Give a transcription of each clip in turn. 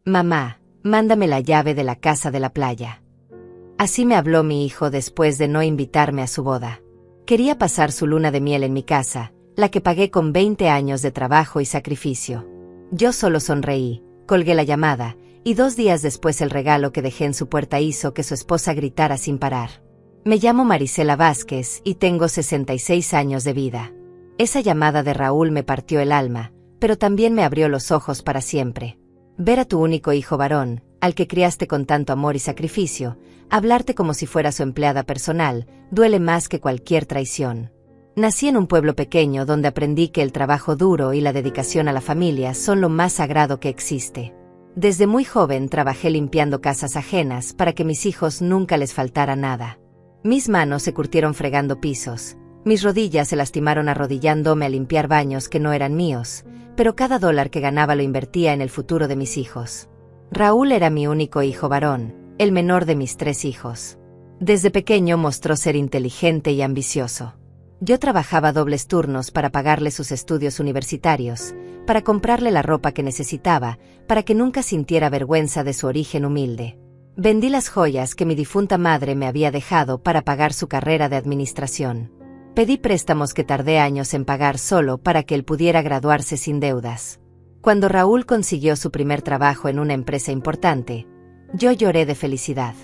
Mamá, mándame la llave de la casa de la playa. Así me habló mi hijo después de no invitarme a su boda. Quería pasar su luna de miel en mi casa, la que pagué con 20 años de trabajo y sacrificio. Yo solo sonreí, colgué la llamada, y 2 días después el regalo que dejé en su puerta hizo que su esposa gritara sin parar. Me llamo Marisela Vázquez y tengo 66 años de vida. Esa llamada de Raúl me partió el alma, pero también me abrió los ojos para siempre. Ver a tu único hijo varón, al que criaste con tanto amor y sacrificio, hablarte como si fuera su empleada personal, duele más que cualquier traición. Nací en un pueblo pequeño donde aprendí que el trabajo duro y la dedicación a la familia son lo más sagrado que existe. Desde muy joven trabajé limpiando casas ajenas para que mis hijos nunca les faltara nada. Mis manos se curtieron fregando pisos, mis rodillas se lastimaron arrodillándome a limpiar baños que no eran míos, pero cada dólar que ganaba lo invertía en el futuro de mis hijos. Raúl era mi único hijo varón, el menor de mis 3 hijos. Desde pequeño mostró ser inteligente y ambicioso. Yo trabajaba dobles turnos para pagarle sus estudios universitarios, para comprarle la ropa que necesitaba, para que nunca sintiera vergüenza de su origen humilde. Vendí las joyas que mi difunta madre me había dejado para pagar su carrera de administración. Pedí préstamos que tardé años en pagar solo para que él pudiera graduarse sin deudas. Cuando Raúl consiguió su primer trabajo en una empresa importante, yo lloré de felicidad.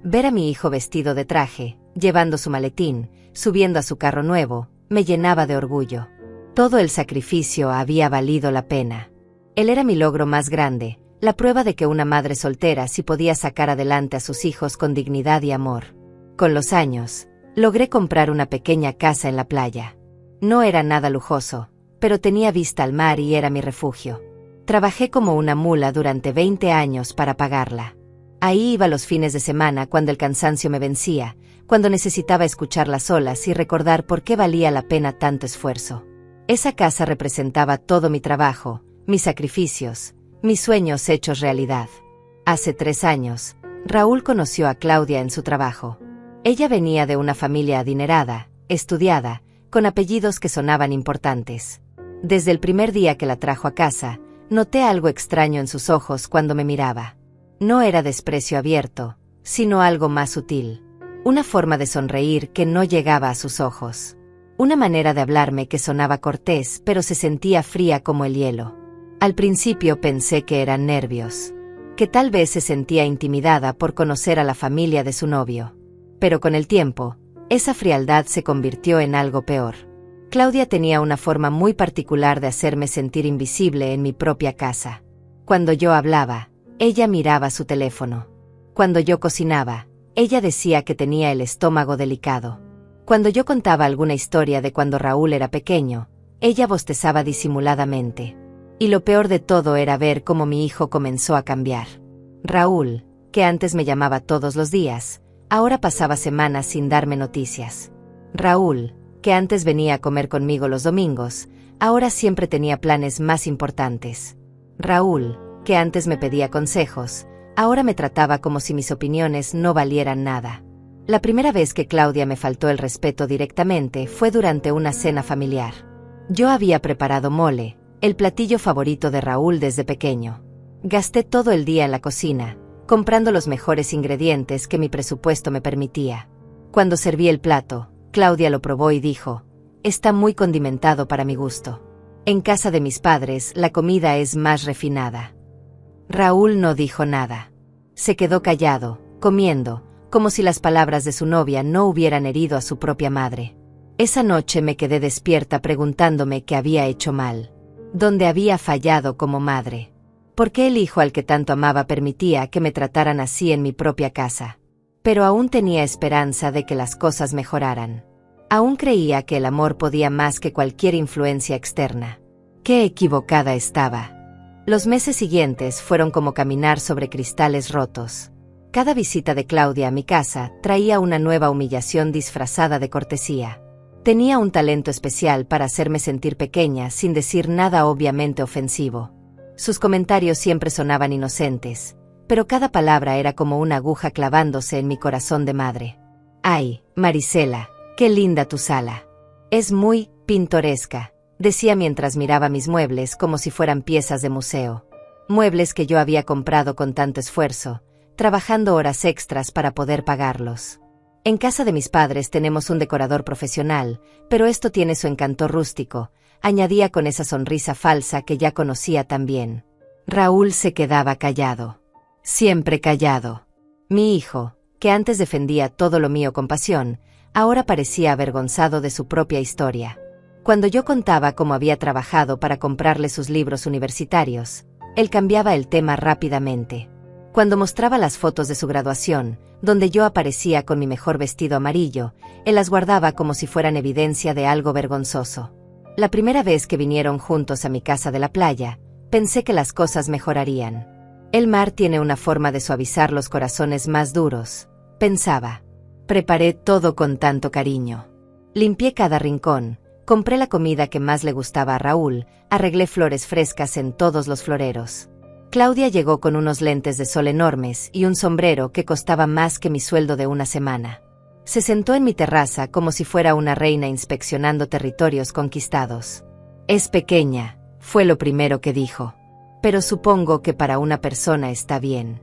Ver a mi hijo vestido de traje, llevando su maletín, subiendo a su carro nuevo, me llenaba de orgullo. Todo el sacrificio había valido la pena. Él era mi logro más grande, la prueba de que una madre soltera sí podía sacar adelante a sus hijos con dignidad y amor. Con los años, logré comprar una pequeña casa en la playa. No era nada lujoso, pero tenía vista al mar y era mi refugio. Trabajé como una mula durante 20 años para pagarla. Ahí iba los fines de semana cuando el cansancio me vencía, cuando necesitaba escuchar las olas y recordar por qué valía la pena tanto esfuerzo. Esa casa representaba todo mi trabajo, mis sacrificios, mis sueños hechos realidad. Hace 3 años, Raúl conoció a Claudia en su trabajo. Ella venía de una familia adinerada, estudiada, con apellidos que sonaban importantes. Desde el primer día que la trajo a casa, noté algo extraño en sus ojos cuando me miraba. No era desprecio abierto, sino algo más sutil. Una forma de sonreír que no llegaba a sus ojos. Una manera de hablarme que sonaba cortés pero se sentía fría como el hielo. Al principio pensé que eran nervios, que tal vez se sentía intimidada por conocer a la familia de su novio. Pero con el tiempo, esa frialdad se convirtió en algo peor. Claudia tenía una forma muy particular de hacerme sentir invisible en mi propia casa. Cuando yo hablaba, ella miraba su teléfono. Cuando yo cocinaba, ella decía que tenía el estómago delicado. Cuando yo contaba alguna historia de cuando Raúl era pequeño, ella bostezaba disimuladamente. Y lo peor de todo era ver cómo mi hijo comenzó a cambiar. Raúl, que antes me llamaba todos los días, ahora pasaba semanas sin darme noticias. Raúl, que antes venía a comer conmigo los domingos, ahora siempre tenía planes más importantes. Raúl, que antes me pedía consejos, ahora me trataba como si mis opiniones no valieran nada. La primera vez que Claudia me faltó el respeto directamente fue durante una cena familiar. Yo había preparado mole, el platillo favorito de Raúl desde pequeño. Gasté todo el día en la cocina, comprando los mejores ingredientes que mi presupuesto me permitía. Cuando serví el plato, Claudia lo probó y dijo: «Está muy condimentado para mi gusto. En casa de mis padres la comida es más refinada». Raúl no dijo nada. Se quedó callado, comiendo, como si las palabras de su novia no hubieran herido a su propia madre. Esa noche me quedé despierta preguntándome qué había hecho mal. ¿Dónde había fallado como madre? ¿Por qué el hijo al que tanto amaba permitía que me trataran así en mi propia casa? Pero aún tenía esperanza de que las cosas mejoraran. Aún creía que el amor podía más que cualquier influencia externa. ¡Qué equivocada estaba! Los meses siguientes fueron como caminar sobre cristales rotos. Cada visita de Claudia a mi casa traía una nueva humillación disfrazada de cortesía. Tenía un talento especial para hacerme sentir pequeña sin decir nada obviamente ofensivo. Sus comentarios siempre sonaban inocentes, pero cada palabra era como una aguja clavándose en mi corazón de madre. «Ay, Marisela, qué linda tu sala. Es muy pintoresca», decía mientras miraba mis muebles como si fueran piezas de museo. muebles que yo había comprado con tanto esfuerzo, trabajando horas extras para poder pagarlos. En casa de mis padres tenemos un decorador profesional, pero esto tiene su encanto rústico, añadía con esa sonrisa falsa que ya conocía tan bien. Raúl se quedaba callado. Siempre callado. Mi hijo, que antes defendía todo lo mío con pasión, ahora parecía avergonzado de su propia historia. Cuando yo contaba cómo había trabajado para comprarle sus libros universitarios, él cambiaba el tema rápidamente. Cuando mostraba las fotos de su graduación, donde yo aparecía con mi mejor vestido amarillo, él las guardaba como si fueran evidencia de algo vergonzoso. La primera vez que vinieron juntos a mi casa de la playa, pensé que las cosas mejorarían. El mar tiene una forma de suavizar los corazones más duros, pensaba. Preparé todo con tanto cariño. Limpié cada rincón, compré la comida que más le gustaba a Raúl, arreglé flores frescas en todos los floreros. Claudia llegó con unos lentes de sol enormes y un sombrero que costaba más que mi sueldo de una semana. Se sentó en mi terraza como si fuera una reina inspeccionando territorios conquistados. Es pequeña, fue lo primero que dijo. Pero supongo que para una persona está bien.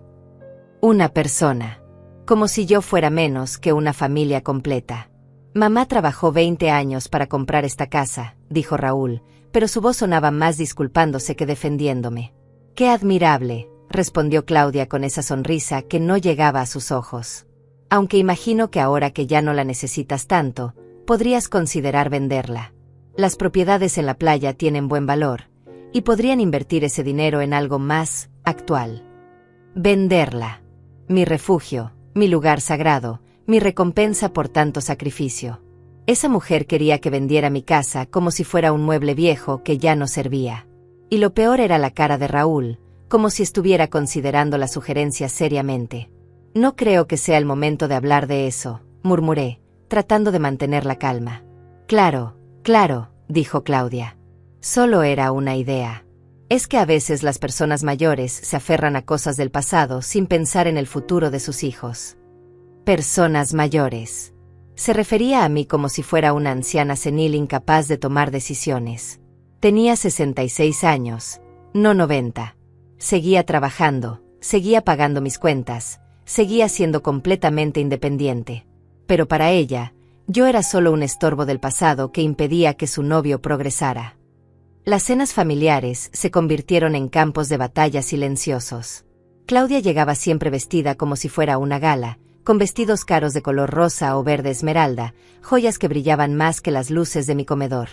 Una persona. Como si yo fuera menos que una familia completa. Mamá trabajó 20 años para comprar esta casa, dijo Raúl, pero su voz sonaba más disculpándose que defendiéndome. ¡Qué admirable!, respondió Claudia con esa sonrisa que no llegaba a sus ojos. Aunque imagino que ahora que ya no la necesitas tanto, podrías considerar venderla. Las propiedades en la playa tienen buen valor, y podrían invertir ese dinero en algo más actual. Venderla. Mi refugio, mi lugar sagrado, mi recompensa por tanto sacrificio. Esa mujer quería que vendiera mi casa como si fuera un mueble viejo que ya no servía. Y lo peor era la cara de Raúl, como si estuviera considerando la sugerencia seriamente. No creo que sea el momento de hablar de eso, murmuré, tratando de mantener la calma. Claro, dijo Claudia. Solo era una idea. Es que a veces las personas mayores se aferran a cosas del pasado sin pensar en el futuro de sus hijos. Personas mayores. Se refería a mí como si fuera una anciana senil incapaz de tomar decisiones. Tenía 66 años, no 90. Seguía trabajando, seguía pagando mis cuentas, seguía siendo completamente independiente. Pero para ella, yo era solo un estorbo del pasado que impedía que su novio progresara. Las cenas familiares se convirtieron en campos de batalla silenciosos. Claudia llegaba siempre vestida como si fuera una gala, con vestidos caros de color rosa o verde esmeralda, joyas que brillaban más que las luces de mi comedor.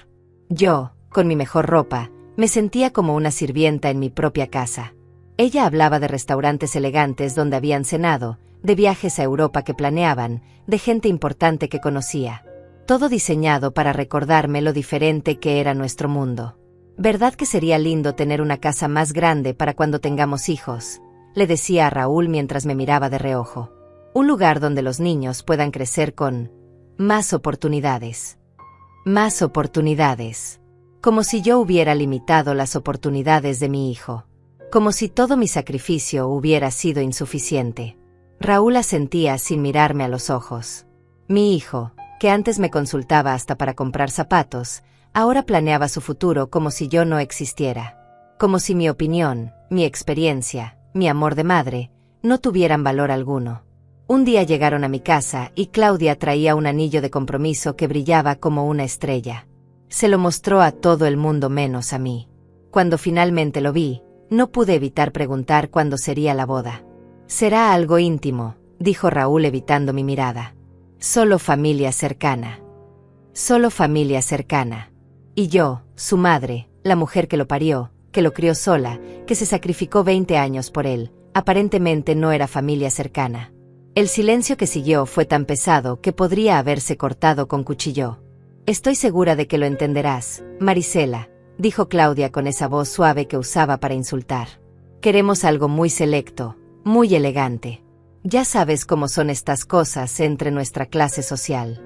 Yo, con mi mejor ropa, me sentía como una sirvienta en mi propia casa. Ella hablaba de restaurantes elegantes donde habían cenado, de viajes a Europa que planeaban, de gente importante que conocía. Todo diseñado para recordarme lo diferente que era nuestro mundo. ¿Verdad que sería lindo tener una casa más grande para cuando tengamos hijos?, le decía a Raúl mientras me miraba de reojo. Un lugar donde los niños puedan crecer con más oportunidades. Más oportunidades. Como si yo hubiera limitado las oportunidades de mi hijo. Como si todo mi sacrificio hubiera sido insuficiente. Raúl asentía sin mirarme a los ojos. Mi hijo, que antes me consultaba hasta para comprar zapatos, ahora planeaba su futuro como si yo no existiera. Como si mi opinión, mi experiencia, mi amor de madre, no tuvieran valor alguno. Un día llegaron a mi casa y Claudia traía un anillo de compromiso que brillaba como una estrella. Se lo mostró a todo el mundo menos a mí. Cuando finalmente lo vi, no pude evitar preguntar cuándo sería la boda. Será algo íntimo, dijo Raúl evitando mi mirada. Solo familia cercana. Solo familia cercana. Y yo, su madre, la mujer que lo parió, que lo crió sola, que se sacrificó 20 años por él, aparentemente no era familia cercana. El silencio que siguió fue tan pesado que podría haberse cortado con cuchillo. Estoy segura de que lo entenderás, Marisela, dijo Claudia con esa voz suave que usaba para insultar. Queremos algo muy selecto, muy elegante. Ya sabes cómo son estas cosas entre nuestra clase social.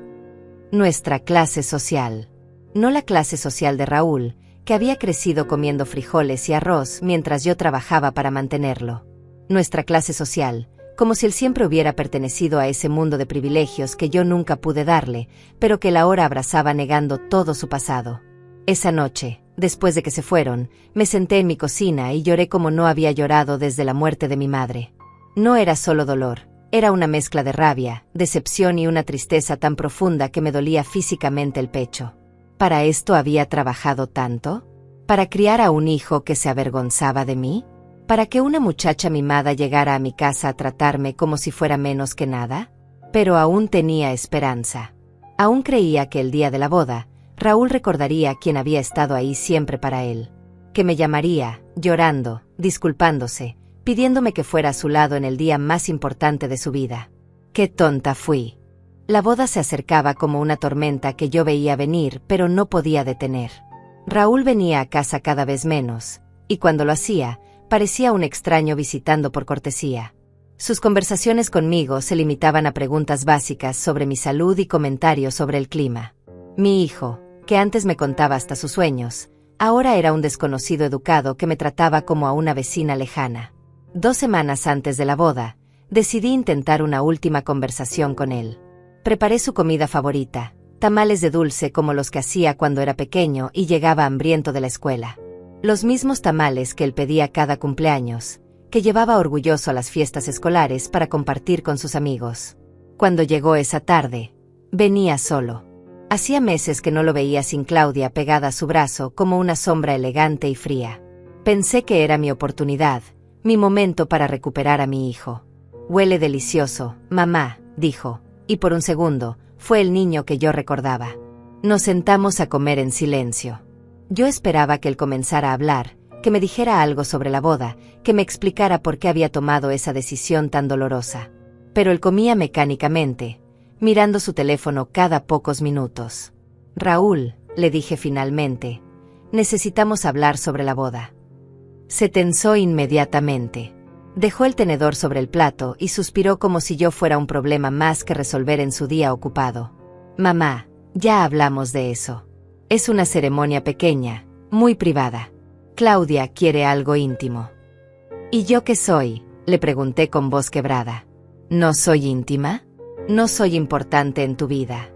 Nuestra clase social. No la clase social de Raúl, que había crecido comiendo frijoles y arroz mientras yo trabajaba para mantenerlo. Nuestra clase social, como si él siempre hubiera pertenecido a ese mundo de privilegios que yo nunca pude darle, pero que él ahora abrazaba negando todo su pasado. Esa noche, Después de que se fueron, me senté en mi cocina y lloré como no había llorado desde la muerte de mi madre. No era solo dolor, era una mezcla de rabia, decepción y una tristeza tan profunda que me dolía físicamente el pecho. ¿Para esto había trabajado tanto? ¿Para criar a un hijo que se avergonzaba de mí? ¿Para que una muchacha mimada llegara a mi casa a tratarme como si fuera menos que nada? Pero aún tenía esperanza. Aún creía que el día de la boda, Raúl recordaría quién había estado ahí siempre para él. Que me llamaría, llorando, disculpándose, pidiéndome que fuera a su lado en el día más importante de su vida. ¡Qué tonta fui! La boda se acercaba como una tormenta que yo veía venir, pero no podía detener. Raúl venía a casa cada vez menos, y cuando lo hacía, parecía un extraño visitando por cortesía. Sus conversaciones conmigo se limitaban a preguntas básicas sobre mi salud y comentarios sobre el clima. Mi hijo, que antes me contaba hasta sus sueños, ahora era un desconocido educado que me trataba como a una vecina lejana. 2 semanas antes de la boda, decidí intentar una última conversación con él. Preparé su comida favorita, tamales de dulce como los que hacía cuando era pequeño y llegaba hambriento de la escuela. Los mismos tamales que él pedía cada cumpleaños, que llevaba orgulloso a las fiestas escolares para compartir con sus amigos. Cuando llegó esa tarde, venía solo. Hacía meses que no lo veía sin Claudia pegada a su brazo como una sombra elegante y fría. Pensé que era mi oportunidad, mi momento para recuperar a mi hijo. «Huele delicioso, mamá», dijo, y por un segundo, fue el niño que yo recordaba. Nos sentamos a comer en silencio. Yo esperaba que él comenzara a hablar, que me dijera algo sobre la boda, que me explicara por qué había tomado esa decisión tan dolorosa. Pero él comía mecánicamente, mirando su teléfono cada pocos minutos. «Raúl», le dije finalmente, «necesitamos hablar sobre la boda». Se tensó inmediatamente. Dejó el tenedor sobre el plato y suspiró como si yo fuera un problema más que resolver en su día ocupado. «Mamá, ya hablamos de eso. Es una ceremonia pequeña, muy privada. Claudia quiere algo íntimo». «¿Y yo qué soy?», le pregunté con voz quebrada. «¿No soy íntima? No soy importante en tu vida».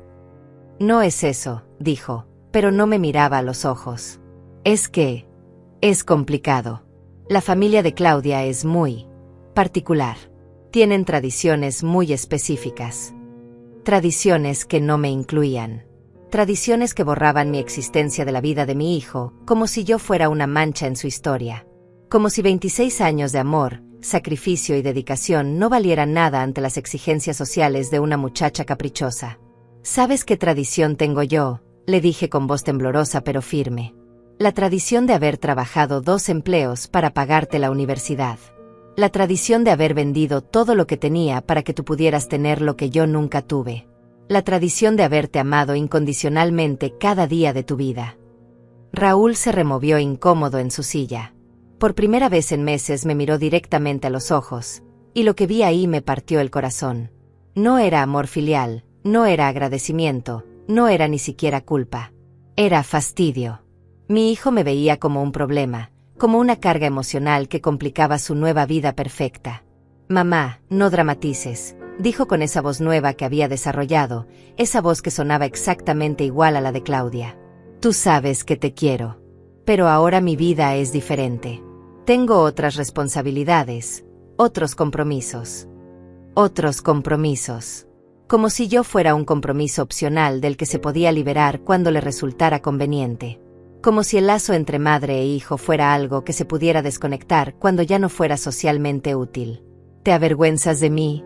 «No es eso», dijo, pero no me miraba a los ojos. «Es que es complicado. La familia de Claudia es muy particular. Tienen tradiciones muy específicas. Tradiciones que no me incluían. Tradiciones que borraban mi existencia de la vida de mi hijo, como si yo fuera una mancha en su historia. Como si 26 años de amor, sacrificio y dedicación no valieran nada ante las exigencias sociales de una muchacha caprichosa. «¿Sabes qué tradición tengo yo?», le dije con voz temblorosa pero firme. «La tradición de haber trabajado 2 empleos para pagarte la universidad. La tradición de haber vendido todo lo que tenía para que tú pudieras tener lo que yo nunca tuve. La tradición de haberte amado incondicionalmente cada día de tu vida». Raúl se removió incómodo en su silla. Por primera vez en meses me miró directamente a los ojos, y lo que vi ahí me partió el corazón. No era amor filial, no era agradecimiento, no era ni siquiera culpa. Era fastidio. Mi hijo me veía como un problema, como una carga emocional que complicaba su nueva vida perfecta. «Mamá, no dramatices», dijo con esa voz nueva que había desarrollado, esa voz que sonaba exactamente igual a la de Claudia. «Tú sabes que te quiero. Pero ahora mi vida es diferente. Tengo otras responsabilidades, otros compromisos. Otros compromisos. Como si yo fuera un compromiso opcional del que se podía liberar cuando le resultara conveniente. Como si el lazo entre madre e hijo fuera algo que se pudiera desconectar cuando ya no fuera socialmente útil. «¿Te avergüenzas de mí?»,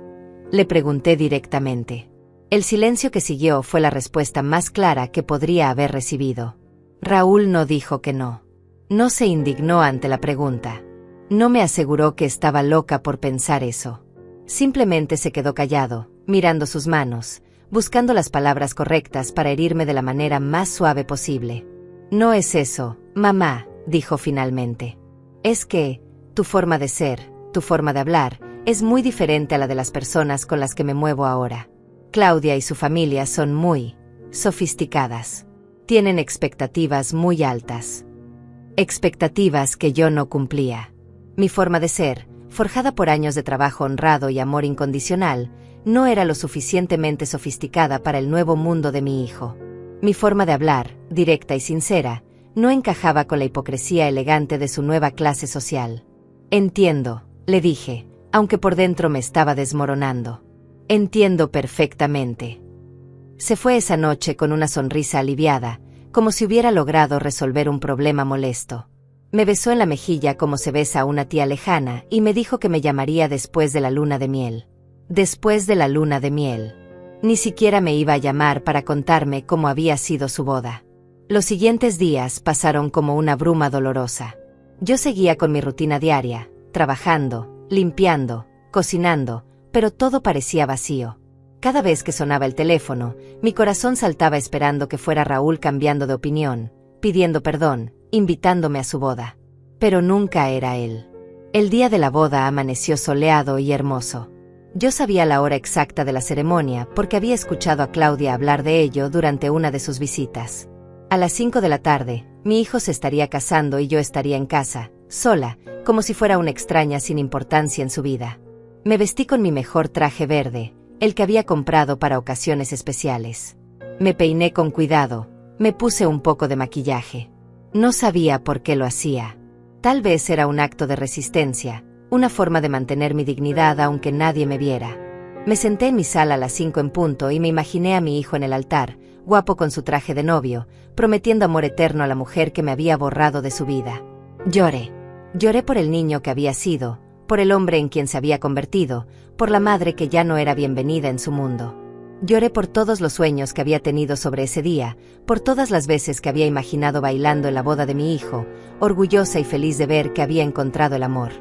le pregunté directamente. El silencio que siguió fue la respuesta más clara que podría haber recibido. Raúl no dijo que no. No se indignó ante la pregunta. No me aseguró que estaba loca por pensar eso. Simplemente se quedó callado, mirando sus manos, buscando las palabras correctas para herirme de la manera más suave posible. «No es eso, mamá», dijo finalmente. «Es que tu forma de ser, tu forma de hablar, es muy diferente a la de las personas con las que me muevo ahora. Claudia y su familia son muy sofisticadas. Tienen expectativas muy altas. Expectativas que yo no cumplía. Mi forma de ser, forjada por años de trabajo honrado y amor incondicional, no era lo suficientemente sofisticada para el nuevo mundo de mi hijo. Mi forma de hablar, directa y sincera, No encajaba con la hipocresía elegante de su nueva clase social. Entiendo, le dije, aunque por dentro me estaba desmoronando. Entiendo perfectamente. Se fue esa noche con una sonrisa aliviada, como si hubiera logrado resolver un problema molesto. Me besó en la mejilla como se besa a una tía lejana y me dijo que me llamaría después de la luna de miel. Después de la luna de miel. Ni siquiera me iba a llamar para contarme cómo había sido su boda. Los siguientes días pasaron como una bruma dolorosa. Yo seguía con mi rutina diaria, trabajando, limpiando, cocinando, pero todo parecía vacío. Cada vez que sonaba el teléfono, mi corazón saltaba esperando que fuera Raúl cambiando de opinión, pidiendo perdón, invitándome a su boda. Pero nunca era él. El día de la boda amaneció soleado y hermoso. Yo sabía la hora exacta de la ceremonia porque había escuchado a Claudia hablar de ello durante una de sus visitas. A las 5 de la tarde, mi hijo se estaría casando y yo estaría en casa, sola, como si fuera una extraña sin importancia en su vida. Me vestí con mi mejor traje verde, el que había comprado para ocasiones especiales. Me peiné con cuidado, me puse un poco de maquillaje. No sabía por qué lo hacía. Tal vez era un acto de resistencia, una forma de mantener mi dignidad aunque nadie me viera. Me senté en mi sala a las 5 en punto y me imaginé a mi hijo en el altar, guapo con su traje de novio, prometiendo amor eterno a la mujer que me había borrado de su vida. Lloré. Lloré por el niño que había sido, por el hombre en quien se había convertido, por la madre que ya no era bienvenida en su mundo. Lloré por todos los sueños que había tenido sobre ese día, por todas las veces que había imaginado bailando en la boda de mi hijo, orgullosa y feliz de ver que había encontrado el amor.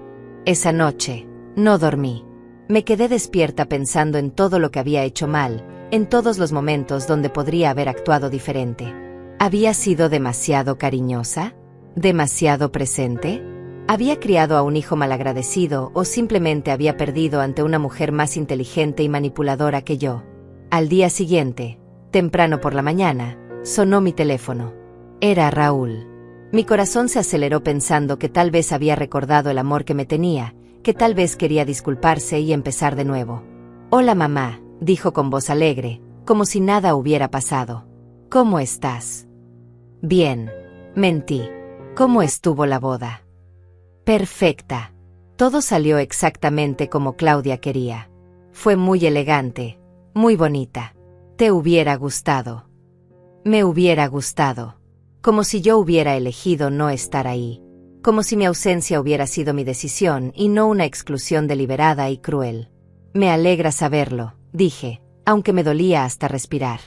Esa noche, no dormí. Me quedé despierta pensando en todo lo que había hecho mal, en todos los momentos donde podría haber actuado diferente. ¿Había sido demasiado cariñosa? ¿Demasiado presente? ¿Había criado a un hijo malagradecido o simplemente había perdido ante una mujer más inteligente y manipuladora que yo? Al día siguiente, temprano por la mañana, sonó mi teléfono. Era Raúl. Mi corazón se aceleró pensando que tal vez había recordado el amor que me tenía, que tal vez quería disculparse y empezar de nuevo. «Hola mamá», dijo con voz alegre, como si nada hubiera pasado. «¿Cómo estás?» «Bien», mentí. «¿Cómo estuvo la boda?» «Perfecta. Todo salió exactamente como Claudia quería. Fue muy elegante, muy bonita. ¿Te hubiera gustado?» «Me hubiera gustado. Como si yo hubiera elegido no estar ahí. Como si mi ausencia hubiera sido mi decisión y no una exclusión deliberada y cruel. Me alegra saberlo», dije, aunque me dolía hasta respirar.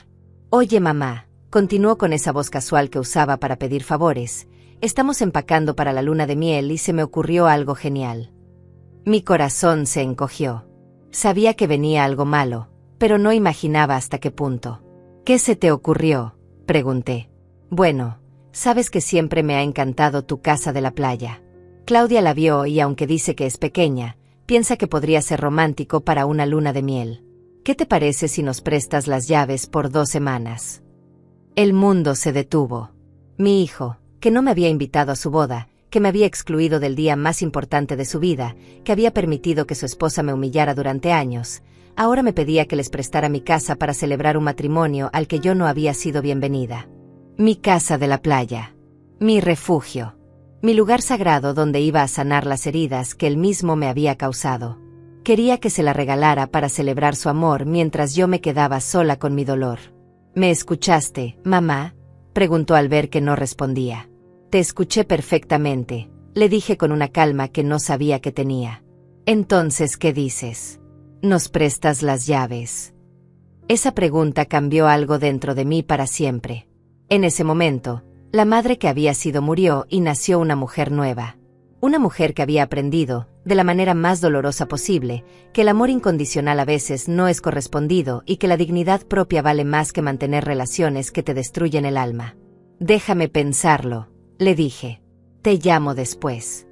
«Oye mamá», continuó con esa voz casual que usaba para pedir favores, «estamos empacando para la luna de miel y se me ocurrió algo genial». Mi corazón se encogió. Sabía que venía algo malo, pero no imaginaba hasta qué punto. «¿Qué se te ocurrió?», pregunté. «Bueno, sabes que siempre me ha encantado tu casa de la playa. Claudia la vio y aunque dice que es pequeña, piensa que podría ser romántico para una luna de miel. ¿Qué te parece si nos prestas las llaves por 2 semanas?» El mundo se detuvo. Mi hijo, que no me había invitado a su boda, que me había excluido del día más importante de su vida, que había permitido que su esposa me humillara durante años, ahora me pedía que les prestara mi casa para celebrar un matrimonio al que yo no había sido bienvenida. Mi casa de la playa. Mi refugio. Mi lugar sagrado donde iba a sanar las heridas que él mismo me había causado. Quería que se la regalara para celebrar su amor mientras yo me quedaba sola con mi dolor. «¿Me escuchaste, mamá?», preguntó al ver que no respondía. «Te escuché perfectamente», le dije con una calma que no sabía que tenía. «Entonces, ¿qué dices? ¿Nos prestas las llaves?» Esa pregunta cambió algo dentro de mí para siempre. En ese momento, la madre que había sido murió y nació una mujer nueva. Una mujer que había aprendido, de la manera más dolorosa posible, que el amor incondicional a veces no es correspondido y que la dignidad propia vale más que mantener relaciones que te destruyen el alma. «Déjame pensarlo», le dije. «Te llamo después».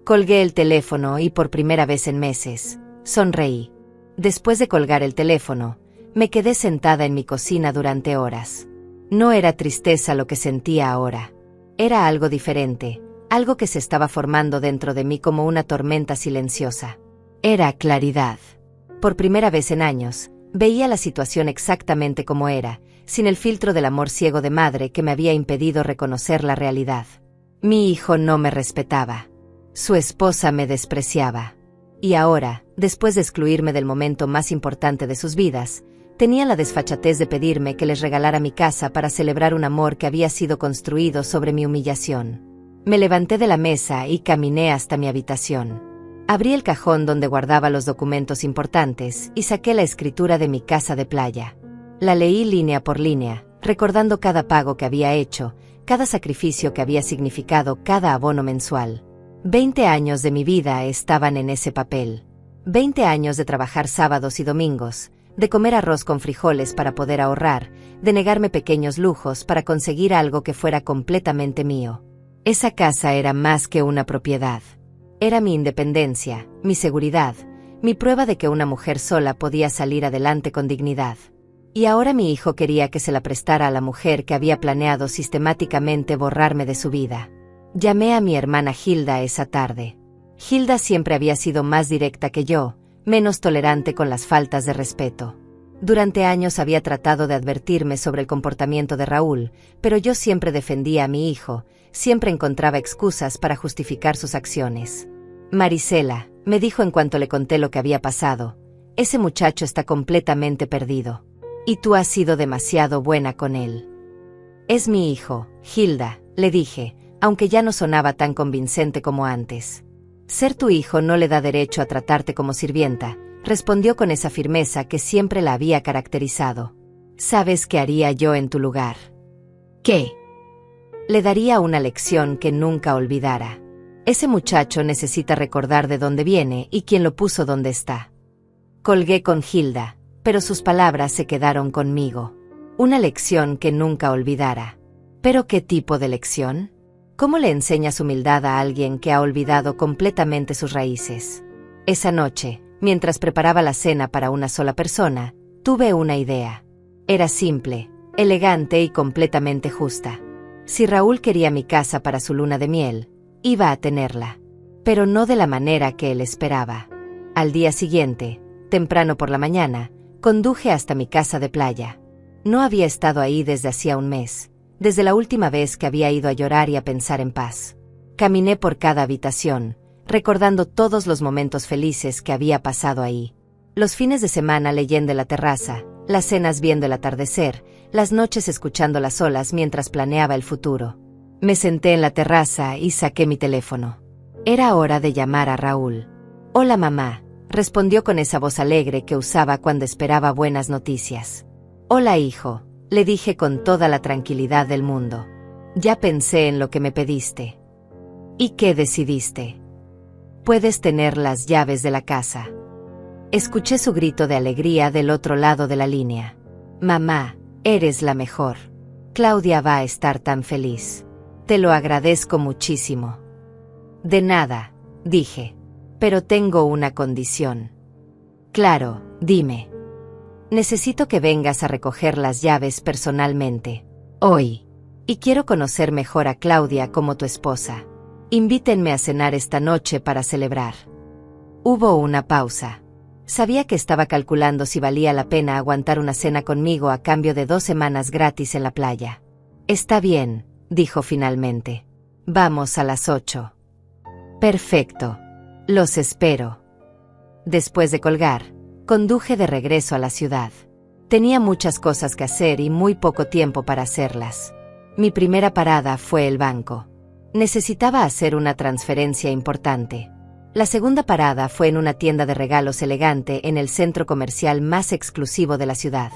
Colgué el teléfono y por primera vez en meses, sonreí. Después de colgar el teléfono, me quedé sentada en mi cocina durante horas. No era tristeza lo que sentía ahora. Era algo diferente, algo que se estaba formando dentro de mí como una tormenta silenciosa. Era claridad. Por primera vez en años, veía la situación exactamente como era, sin el filtro del amor ciego de madre que me había impedido reconocer la realidad. Mi hijo no me respetaba. Su esposa me despreciaba. Y ahora, después de excluirme del momento más importante de sus vidas, tenía la desfachatez de pedirme que les regalara mi casa para celebrar un amor que había sido construido sobre mi humillación. Me levanté de la mesa y caminé hasta mi habitación. Abrí el cajón donde guardaba los documentos importantes y saqué la escritura de mi casa de playa. La leí línea por línea, recordando cada pago que había hecho, cada sacrificio que había significado cada abono mensual. 20 años de mi vida estaban en ese papel. 20 años de trabajar sábados y domingos, de comer arroz con frijoles para poder ahorrar, de negarme pequeños lujos para conseguir algo que fuera completamente mío. Esa casa era más que una propiedad. Era mi independencia, mi seguridad, mi prueba de que una mujer sola podía salir adelante con dignidad. Y ahora mi hijo quería que se la prestara a la mujer que había planeado sistemáticamente borrarme de su vida. Llamé a mi hermana Hilda esa tarde. Hilda siempre había sido más directa que yo, menos tolerante con las faltas de respeto. Durante años había tratado de advertirme sobre el comportamiento de Raúl, pero yo siempre defendía a mi hijo, siempre encontraba excusas para justificar sus acciones. Marisela, me dijo en cuanto le conté lo que había pasado, ese muchacho está completamente perdido. Y tú has sido demasiado buena con él. Es mi hijo, Hilda, le dije, aunque ya no sonaba tan convincente como antes. Ser tu hijo no le da derecho a tratarte como sirvienta, respondió con esa firmeza que siempre la había caracterizado. ¿Sabes qué haría yo en tu lugar? ¿Qué? Le daría una lección que nunca olvidara. Ese muchacho necesita recordar de dónde viene y quién lo puso donde está. Colgué con Hilda, pero sus palabras se quedaron conmigo. Una lección que nunca olvidara. ¿Pero qué tipo de lección? ¿Cómo le enseñas humildad a alguien que ha olvidado completamente sus raíces? Esa noche, mientras preparaba la cena para una sola persona, tuve una idea. Era simple, elegante y completamente justa. Si Raúl quería mi casa para su luna de miel, iba a tenerla. Pero no de la manera que él esperaba. Al día siguiente, temprano por la mañana, conduje hasta mi casa de playa. No había estado ahí desde hacía un mes. Desde la última vez que había ido a llorar y a pensar en paz. Caminé por cada habitación, recordando todos los momentos felices que había pasado ahí. Los fines de semana leyendo en la terraza, las cenas viendo el atardecer, las noches escuchando las olas mientras planeaba el futuro. Me senté en la terraza y saqué mi teléfono. Era hora de llamar a Raúl. Hola mamá, respondió con esa voz alegre que usaba cuando esperaba buenas noticias. Hola hijo. Le dije con toda la tranquilidad del mundo. Ya pensé en lo que me pediste. ¿Y qué decidiste? Puedes tener las llaves de la casa. Escuché su grito de alegría del otro lado de la línea. Mamá, eres la mejor. Claudia va a estar tan feliz. Te lo agradezco muchísimo. De nada, dije. Pero tengo una condición. Claro, dime. Necesito que vengas a recoger las llaves personalmente. Hoy. Y quiero conocer mejor a Claudia como tu esposa. Invítenme a cenar esta noche para celebrar. Hubo una pausa. Sabía que estaba calculando si valía la pena aguantar una cena conmigo a cambio de 2 semanas gratis en la playa. Está bien, dijo finalmente. Vamos a las 8. Perfecto. Los espero. Después de colgar, conduje de regreso a la ciudad. Tenía muchas cosas que hacer y muy poco tiempo para hacerlas. Mi primera parada fue el banco. Necesitaba hacer una transferencia importante. La segunda parada fue en una tienda de regalos elegante en el centro comercial más exclusivo de la ciudad.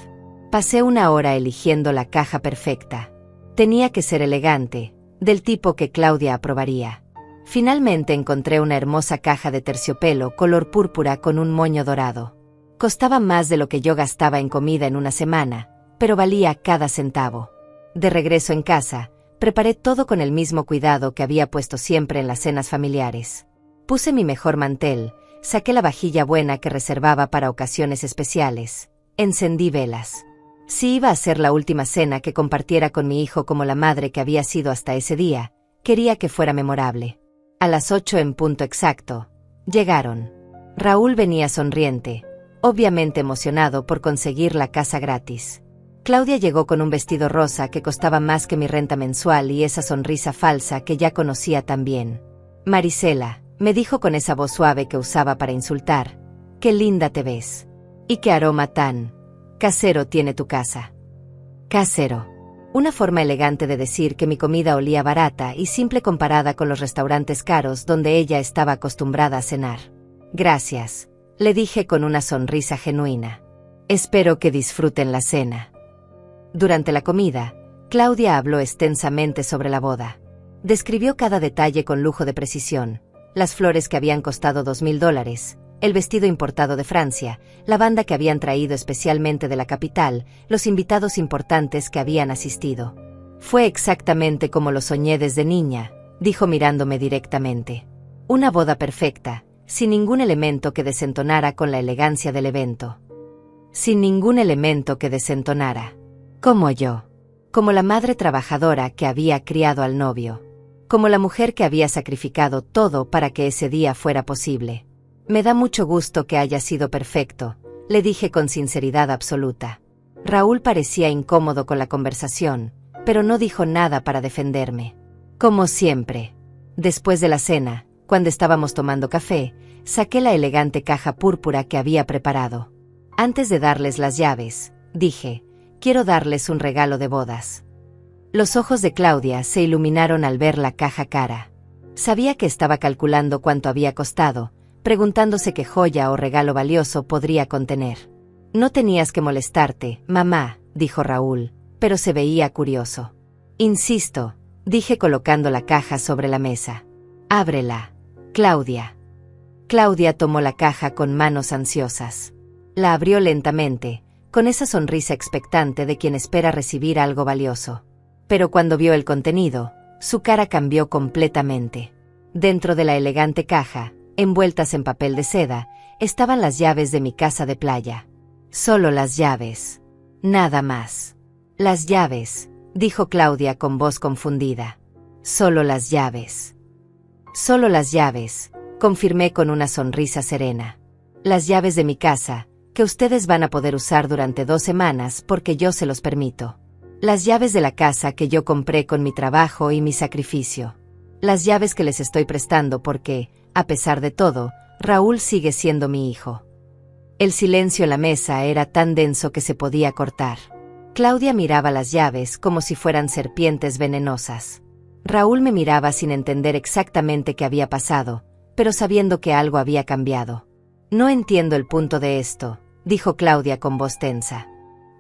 Pasé 1 hora eligiendo la caja perfecta. Tenía que ser elegante, del tipo que Claudia aprobaría. Finalmente encontré una hermosa caja de terciopelo color púrpura con un moño dorado. Costaba más de lo que yo gastaba en comida en una semana, pero valía cada centavo. De regreso en casa, preparé todo con el mismo cuidado que había puesto siempre en las cenas familiares. Puse mi mejor mantel, saqué la vajilla buena que reservaba para ocasiones especiales, encendí velas. Si iba a ser la última cena que compartiera con mi hijo como la madre que había sido hasta ese día, quería que fuera memorable. A las 8 en punto exacto, llegaron. Raúl venía sonriente, obviamente emocionado por conseguir la casa gratis. Claudia llegó con un vestido rosa que costaba más que mi renta mensual y esa sonrisa falsa que ya conocía tan bien. Marisela, me dijo con esa voz suave que usaba para insultar, qué linda te ves. Y qué aroma tan casero tiene tu casa. Casero. Una forma elegante de decir que mi comida olía barata y simple comparada con los restaurantes caros donde ella estaba acostumbrada a cenar. Gracias, le dije con una sonrisa genuina. Espero que disfruten la cena. Durante la comida, Claudia habló extensamente sobre la boda. Describió cada detalle con lujo de precisión, las flores que habían costado $2,000, el vestido importado de Francia, la banda que habían traído especialmente de la capital, los invitados importantes que habían asistido. Fue exactamente como lo soñé desde niña, dijo mirándome directamente. Una boda perfecta, sin ningún elemento que desentonara con la elegancia del evento. Sin ningún elemento que desentonara. Como yo. Como la madre trabajadora que había criado al novio. Como la mujer que había sacrificado todo para que ese día fuera posible. Me da mucho gusto que haya sido perfecto, le dije con sinceridad absoluta. Raúl parecía incómodo con la conversación, pero no dijo nada para defenderme. Como siempre. Después de la cena, cuando estábamos tomando café, saqué la elegante caja púrpura que había preparado. Antes de darles las llaves, dije, quiero darles un regalo de bodas. Los ojos de Claudia se iluminaron al ver la caja cara. Sabía que estaba calculando cuánto había costado, preguntándose qué joya o regalo valioso podría contener. No tenías que molestarte, mamá, dijo Raúl, pero se veía curioso. Insisto, dije colocando la caja sobre la mesa. Ábrela, Claudia. Claudia tomó la caja con manos ansiosas. La abrió lentamente, con esa sonrisa expectante de quien espera recibir algo valioso. Pero cuando vio el contenido, su cara cambió completamente. Dentro de la elegante caja, envueltas en papel de seda, estaban las llaves de mi casa de playa. Solo las llaves. Nada más. Las llaves, dijo Claudia con voz confundida. Solo las llaves. Solo las llaves, confirmé con una sonrisa serena. Las llaves de mi casa, que ustedes van a poder usar durante 2 semanas porque yo se los permito. Las llaves de la casa que yo compré con mi trabajo y mi sacrificio. Las llaves que les estoy prestando porque, a pesar de todo, Raúl sigue siendo mi hijo. El silencio en la mesa era tan denso que se podía cortar. Claudia miraba las llaves como si fueran serpientes venenosas. Raúl me miraba sin entender exactamente qué había pasado, pero sabiendo que algo había cambiado. No entiendo el punto de esto, dijo Claudia con voz tensa.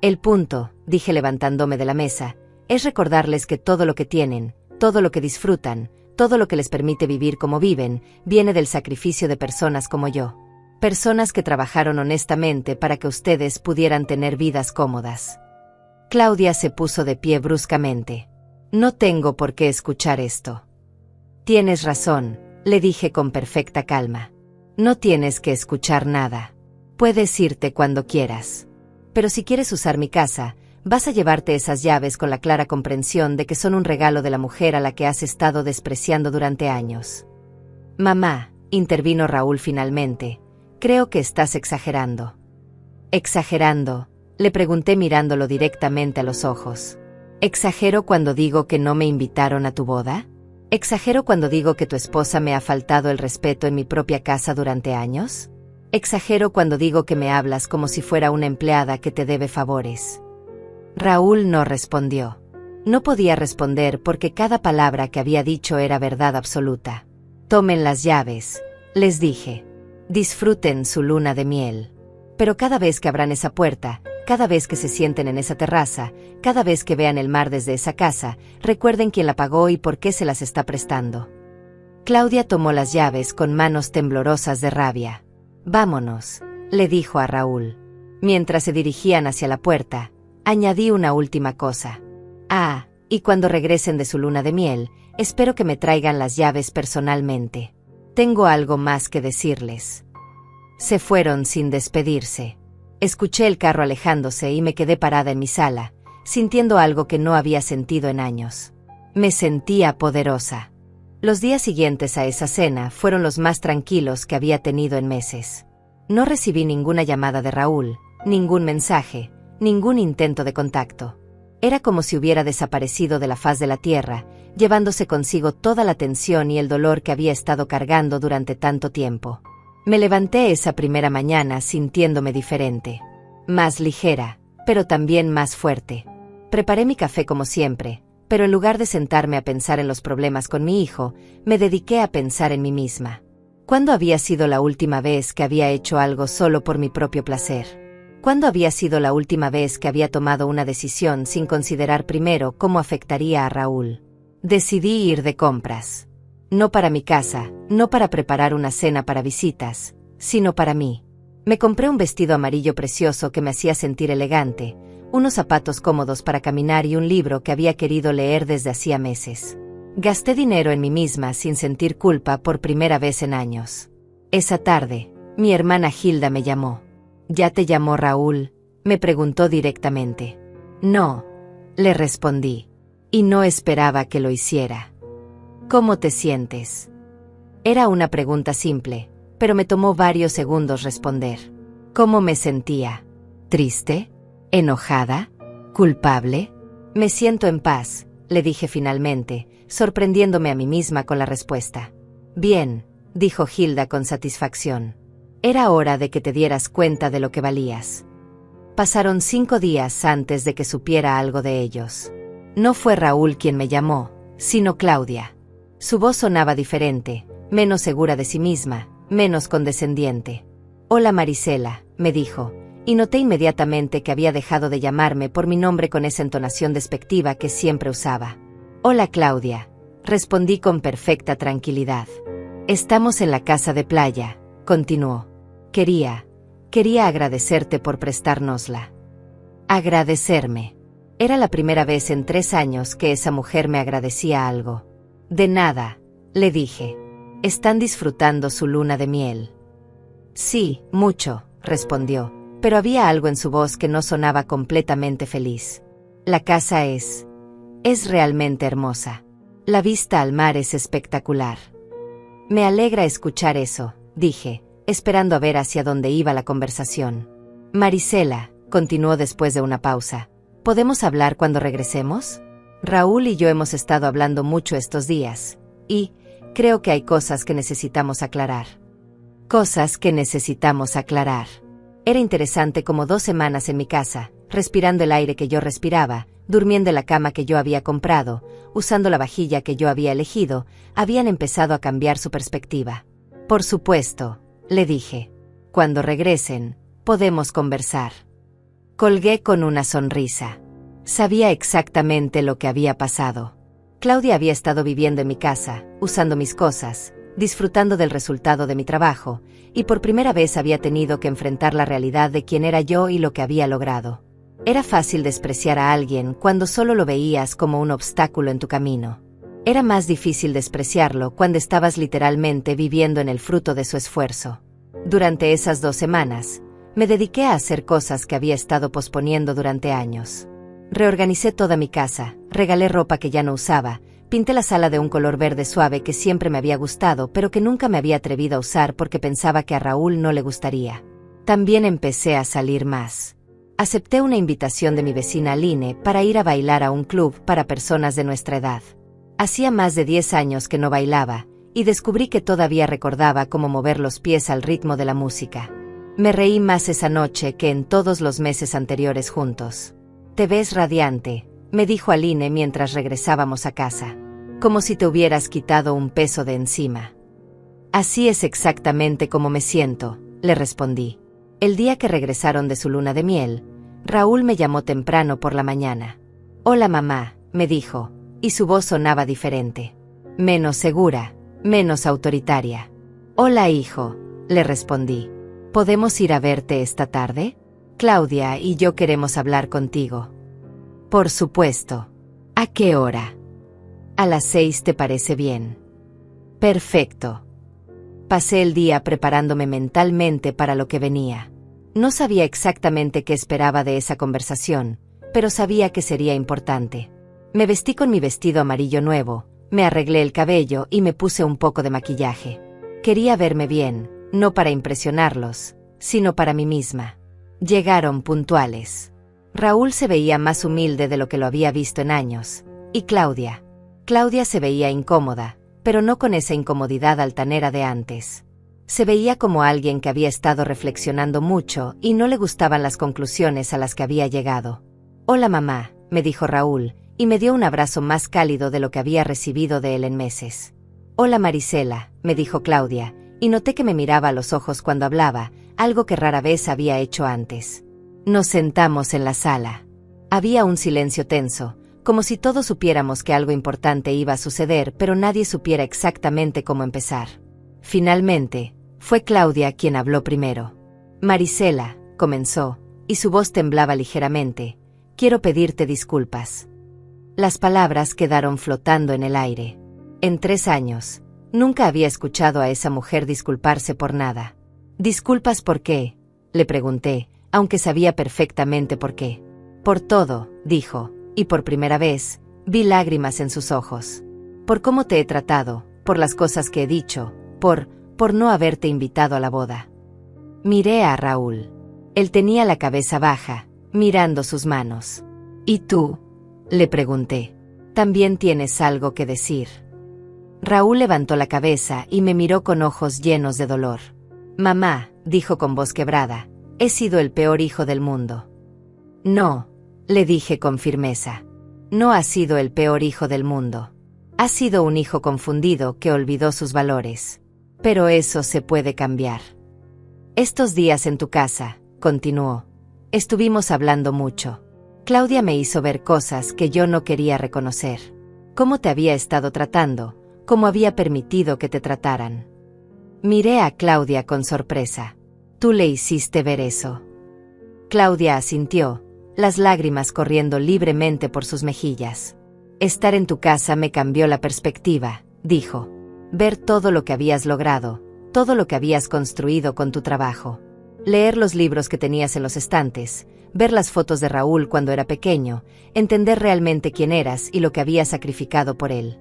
El punto, dije levantándome de la mesa, es recordarles que todo lo que tienen, todo lo que disfrutan, todo lo que les permite vivir como viven, viene del sacrificio de personas como yo. Personas que trabajaron honestamente para que ustedes pudieran tener vidas cómodas. Claudia se puso de pie bruscamente. No tengo por qué escuchar esto. Tienes razón, le dije con perfecta calma. No tienes que escuchar nada. Puedes irte cuando quieras. Pero si quieres usar mi casa, vas a llevarte esas llaves con la clara comprensión de que son un regalo de la mujer a la que has estado despreciando durante años. Mamá, intervino Raúl finalmente, creo que estás exagerando. ¿Exagerando? Le pregunté mirándolo directamente a los ojos. ¿Exagero cuando digo que no me invitaron a tu boda? ¿Exagero cuando digo que tu esposa me ha faltado el respeto en mi propia casa durante años? ¿Exagero cuando digo que me hablas como si fuera una empleada que te debe favores? Raúl no respondió. No podía responder porque cada palabra que había dicho era verdad absoluta. Tomen las llaves, les dije. Disfruten su luna de miel. Pero cada vez que abran esa puerta, cada vez que se sienten en esa terraza, cada vez que vean el mar desde esa casa, recuerden quién la pagó y por qué se las está prestando. Claudia tomó las llaves con manos temblorosas de rabia. Vámonos, le dijo a Raúl. Mientras se dirigían hacia la puerta, añadí una última cosa. Ah, y cuando regresen de su luna de miel, espero que me traigan las llaves personalmente. Tengo algo más que decirles. Se fueron sin despedirse. Escuché el carro alejándose y me quedé parada en mi sala, sintiendo algo que no había sentido en años. Me sentía poderosa. Los días siguientes a esa cena fueron los más tranquilos que había tenido en meses. No recibí ninguna llamada de Raúl, ningún mensaje, ningún intento de contacto. Era como si hubiera desaparecido de la faz de la tierra, llevándose consigo toda la tensión y el dolor que había estado cargando durante tanto tiempo. Me levanté esa primera mañana sintiéndome diferente. Más ligera, pero también más fuerte. Preparé mi café como siempre, pero en lugar de sentarme a pensar en los problemas con mi hijo, me dediqué a pensar en mí misma. ¿Cuándo había sido la última vez que había hecho algo solo por mi propio placer? ¿Cuándo había sido la última vez que había tomado una decisión sin considerar primero cómo afectaría a Raúl? Decidí ir de compras. No para mi casa, no para preparar una cena para visitas, sino para mí. Me compré un vestido amarillo precioso que me hacía sentir elegante, unos zapatos cómodos para caminar y un libro que había querido leer desde hacía meses. Gasté dinero en mí misma sin sentir culpa por primera vez en años. Esa tarde, mi hermana Hilda me llamó. ¿Ya te llamó Raúl?, me preguntó directamente. No, le respondí. Y no esperaba que lo hiciera. ¿Cómo te sientes? Era una pregunta simple, pero me tomó varios segundos responder. ¿Cómo me sentía? ¿Triste? ¿Enojada? ¿Culpable? Me siento en paz, le dije finalmente, sorprendiéndome a mí misma con la respuesta. Bien, dijo Hilda con satisfacción. Era hora de que te dieras cuenta de lo que valías. Pasaron 5 días antes de que supiera algo de ellos. No fue Raúl quien me llamó, sino Claudia. Su voz sonaba diferente, menos segura de sí misma, menos condescendiente. Hola Marisela, me dijo, y noté inmediatamente que había dejado de llamarme por mi nombre con esa entonación despectiva que siempre usaba. Hola Claudia, respondí con perfecta tranquilidad. Estamos en la casa de playa, continuó. Quería agradecerte por prestárnosla. Agradecerme. Era la primera vez en 3 años que esa mujer me agradecía algo. De nada, le dije. ¿Están disfrutando su luna de miel? Sí, mucho, respondió, pero había algo en su voz que no sonaba completamente feliz. La casa es realmente hermosa. La vista al mar es espectacular. Me alegra escuchar eso, dije, esperando a ver hacia dónde iba la conversación. Marisela, continuó después de una pausa, ¿podemos hablar cuando regresemos? Raúl y yo hemos estado hablando mucho estos días, y creo que hay cosas que necesitamos aclarar. Cosas que necesitamos aclarar. Era interesante como 2 semanas en mi casa, respirando el aire que yo respiraba, durmiendo en la cama que yo había comprado, usando la vajilla que yo había elegido, habían empezado a cambiar su perspectiva. Por supuesto, le dije. Cuando regresen, podemos conversar. Colgué con una sonrisa. Sabía exactamente lo que había pasado. Claudia había estado viviendo en mi casa, usando mis cosas, disfrutando del resultado de mi trabajo, y por primera vez había tenido que enfrentar la realidad de quién era yo y lo que había logrado. Era fácil despreciar a alguien cuando solo lo veías como un obstáculo en tu camino. Era más difícil despreciarlo cuando estabas literalmente viviendo en el fruto de su esfuerzo. Durante esas 2 semanas, me dediqué a hacer cosas que había estado posponiendo durante años. Reorganicé toda mi casa, regalé ropa que ya no usaba, pinté la sala de un color verde suave que siempre me había gustado pero que nunca me había atrevido a usar porque pensaba que a Raúl no le gustaría. También empecé a salir más. Acepté una invitación de mi vecina Aline para ir a bailar a un club para personas de nuestra edad. Hacía más de 10 años que no bailaba, y descubrí que todavía recordaba cómo mover los pies al ritmo de la música. Me reí más esa noche que en todos los meses anteriores juntos. Te ves radiante, me dijo Aline mientras regresábamos a casa. Como si te hubieras quitado un peso de encima. Así es exactamente como me siento, le respondí. El día que regresaron de su luna de miel, Raúl me llamó temprano por la mañana. Hola mamá, me dijo, y su voz sonaba diferente. Menos segura, menos autoritaria. Hola hijo, le respondí. ¿Podemos ir a verte esta tarde? Claudia y yo queremos hablar contigo. Por supuesto. ¿A qué hora? A las 6, ¿te parece bien? Perfecto. Pasé el día preparándome mentalmente para lo que venía. No sabía exactamente qué esperaba de esa conversación, pero sabía que sería importante. Me vestí con mi vestido amarillo nuevo, me arreglé el cabello y me puse un poco de maquillaje. Quería verme bien, no para impresionarlos, sino para mí misma. Llegaron puntuales. Raúl se veía más humilde de lo que lo había visto en años. Y Claudia. Claudia se veía incómoda, pero no con esa incomodidad altanera de antes. Se veía como alguien que había estado reflexionando mucho y no le gustaban las conclusiones a las que había llegado. «Hola mamá», me dijo Raúl, y me dio un abrazo más cálido de lo que había recibido de él en meses. «Hola Marisela», me dijo Claudia, y noté que me miraba a los ojos cuando hablaba, algo que rara vez había hecho antes. Nos sentamos en la sala. Había un silencio tenso, como si todos supiéramos que algo importante iba a suceder, pero nadie supiera exactamente cómo empezar. Finalmente, fue Claudia quien habló primero. «Marisela», comenzó, y su voz temblaba ligeramente, «quiero pedirte disculpas». Las palabras quedaron flotando en el aire. En 3 años, nunca había escuchado a esa mujer disculparse por nada. «¿Disculpas por qué?», le pregunté, aunque sabía perfectamente por qué. «Por todo», dijo, y por primera vez, vi lágrimas en sus ojos. «Por cómo te he tratado, por las cosas que he dicho, por no haberte invitado a la boda». Miré a Raúl. Él tenía la cabeza baja, mirando sus manos. «¿Y tú?», le pregunté. «¿También tienes algo que decir?». Raúl levantó la cabeza y me miró con ojos llenos de dolor. «Mamá», dijo con voz quebrada, «he sido el peor hijo del mundo». «No», le dije con firmeza. «No has sido el peor hijo del mundo. Has sido un hijo confundido que olvidó sus valores. Pero eso se puede cambiar». «Estos días en tu casa», continuó, «estuvimos hablando mucho. Claudia me hizo ver cosas que yo no quería reconocer. Cómo te había estado tratando, cómo había permitido que te trataran». Miré a Claudia con sorpresa. «¿Tú le hiciste ver eso?». Claudia asintió, las lágrimas corriendo libremente por sus mejillas. «Estar en tu casa me cambió la perspectiva», dijo. «Ver todo lo que habías logrado, todo lo que habías construido con tu trabajo. Leer los libros que tenías en los estantes, ver las fotos de Raúl cuando era pequeño, entender realmente quién eras y lo que habías sacrificado por él.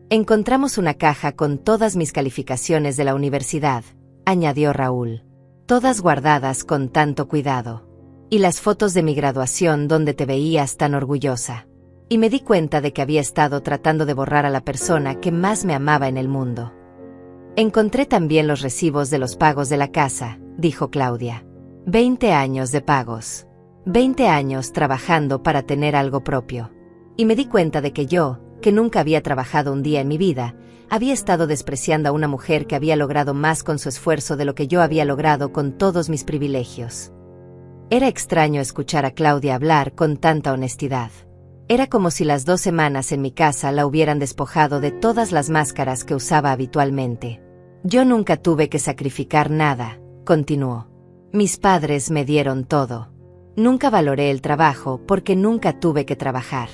Encontramos una caja con todas mis calificaciones de la universidad», añadió Raúl. «Todas guardadas con tanto cuidado. Y las fotos de mi graduación donde te veías tan orgullosa. Y me di cuenta de que había estado tratando de borrar a la persona que más me amaba en el mundo». «Encontré también los recibos de los pagos de la casa», dijo Claudia. 20 años de pagos. 20 años trabajando para tener algo propio. Y me di cuenta de que yo, que nunca había trabajado un día en mi vida, había estado despreciando a una mujer que había logrado más con su esfuerzo de lo que yo había logrado con todos mis privilegios». Era extraño escuchar a Claudia hablar con tanta honestidad. Era como si las 2 semanas en mi casa la hubieran despojado de todas las máscaras que usaba habitualmente. «Yo nunca tuve que sacrificar nada», continuó. «Mis padres me dieron todo. Nunca valoré el trabajo porque nunca tuve que trabajar.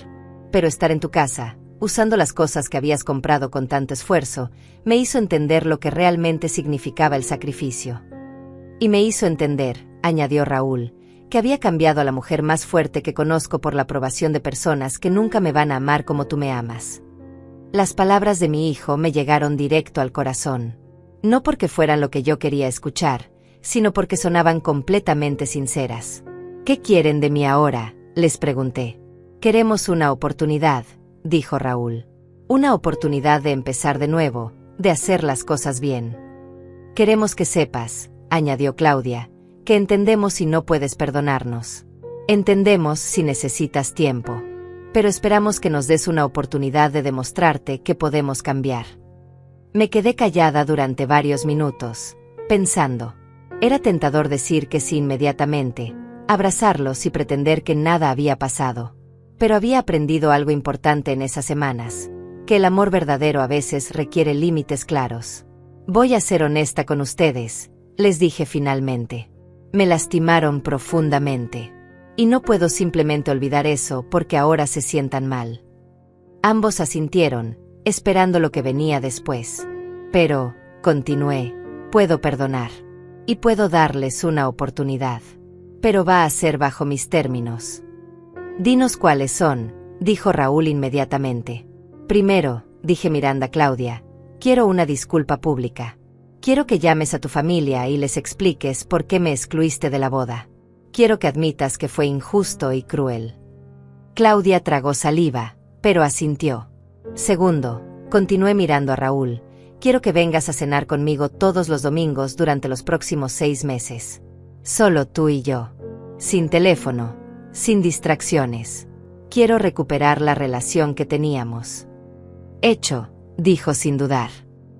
Pero estar en tu casa, usando las cosas que habías comprado con tanto esfuerzo, me hizo entender lo que realmente significaba el sacrificio. Y me hizo entender», añadió Raúl, «que había cambiado a la mujer más fuerte que conozco por la aprobación de personas que nunca me van a amar como tú me amas». Las palabras de mi hijo me llegaron directo al corazón. No porque fueran lo que yo quería escuchar, sino porque sonaban completamente sinceras. «¿Qué quieren de mí ahora?», les pregunté. «Queremos una oportunidad», dijo Raúl. «Una oportunidad de empezar de nuevo, de hacer las cosas bien. Queremos que sepas», añadió Claudia, «que entendemos si no puedes perdonarnos. Entendemos si necesitas tiempo. Pero esperamos que nos des una oportunidad de demostrarte que podemos cambiar». Me quedé callada durante varios minutos, pensando. Era tentador decir que sí inmediatamente, abrazarlos y pretender que nada había pasado. Pero había aprendido algo importante en esas semanas, que el amor verdadero a veces requiere límites claros. «Voy a ser honesta con ustedes», les dije finalmente. «Me lastimaron profundamente. Y no puedo simplemente olvidar eso porque ahora se sientan mal». Ambos asintieron, esperando lo que venía después. «Pero», continué, «puedo perdonar. Y puedo darles una oportunidad. Pero va a ser bajo mis términos». «Dinos cuáles son», dijo Raúl inmediatamente. «Primero», dije mirando a Claudia, «quiero una disculpa pública. Quiero que llames a tu familia y les expliques por qué me excluiste de la boda. Quiero que admitas que fue injusto y cruel. Claudia tragó saliva, pero asintió. Segundo, continué mirando a Raúl. Quiero que vengas a cenar conmigo todos los domingos durante los próximos 6 meses. Solo tú y yo. Sin teléfono, sin distracciones. Quiero recuperar la relación que teníamos. Hecho, dijo sin dudar.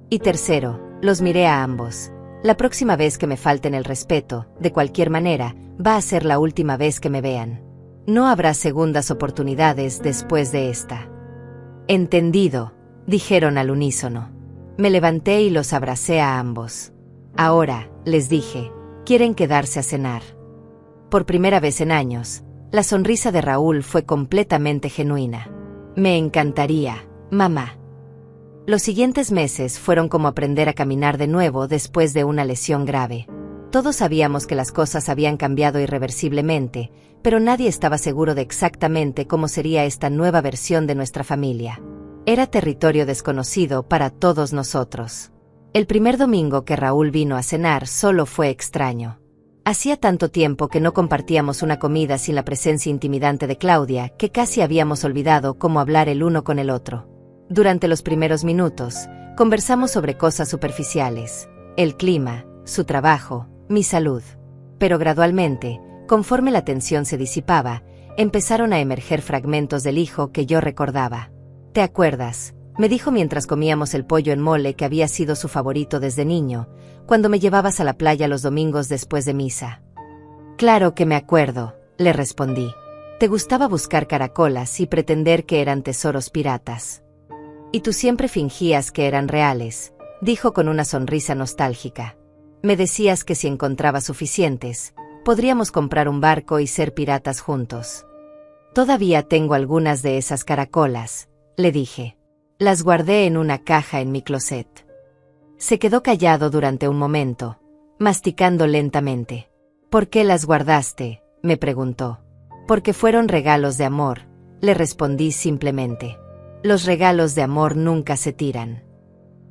Y tercero, los miré a ambos. La próxima vez que me falten el respeto, de cualquier manera, va a ser la última vez que me vean. No habrá segundas oportunidades después de esta. Entendido, dijeron al unísono. Me levanté y los abracé a ambos. Ahora, les dije, ¿quieren quedarse a cenar? Por primera vez en años, la sonrisa de Raúl fue completamente genuina. Me encantaría, mamá. Los siguientes meses fueron como aprender a caminar de nuevo después de una lesión grave. Todos sabíamos que las cosas habían cambiado irreversiblemente, pero nadie estaba seguro de exactamente cómo sería esta nueva versión de nuestra familia. Era territorio desconocido para todos nosotros. El primer domingo que Raúl vino a cenar solo fue extraño. Hacía tanto tiempo que no compartíamos una comida sin la presencia intimidante de Claudia que casi habíamos olvidado cómo hablar el uno con el otro. Durante los primeros minutos, conversamos sobre cosas superficiales, el clima, su trabajo, mi salud. Pero gradualmente, conforme la tensión se disipaba, empezaron a emerger fragmentos del hijo que yo recordaba. ¿Te acuerdas?, me dijo mientras comíamos el pollo en mole que había sido su favorito desde niño, cuando me llevabas a la playa los domingos después de misa. Claro que me acuerdo, le respondí. Te gustaba buscar caracolas y pretender que eran tesoros piratas. Y tú siempre fingías que eran reales, dijo con una sonrisa nostálgica. Me decías que si encontraba suficientes, podríamos comprar un barco y ser piratas juntos. Todavía tengo algunas de esas caracolas, le dije. Las guardé en una caja en mi closet. Se quedó callado durante un momento, masticando lentamente. ¿Por qué las guardaste?, me preguntó. Porque fueron regalos de amor, le respondí simplemente. Los regalos de amor nunca se tiran.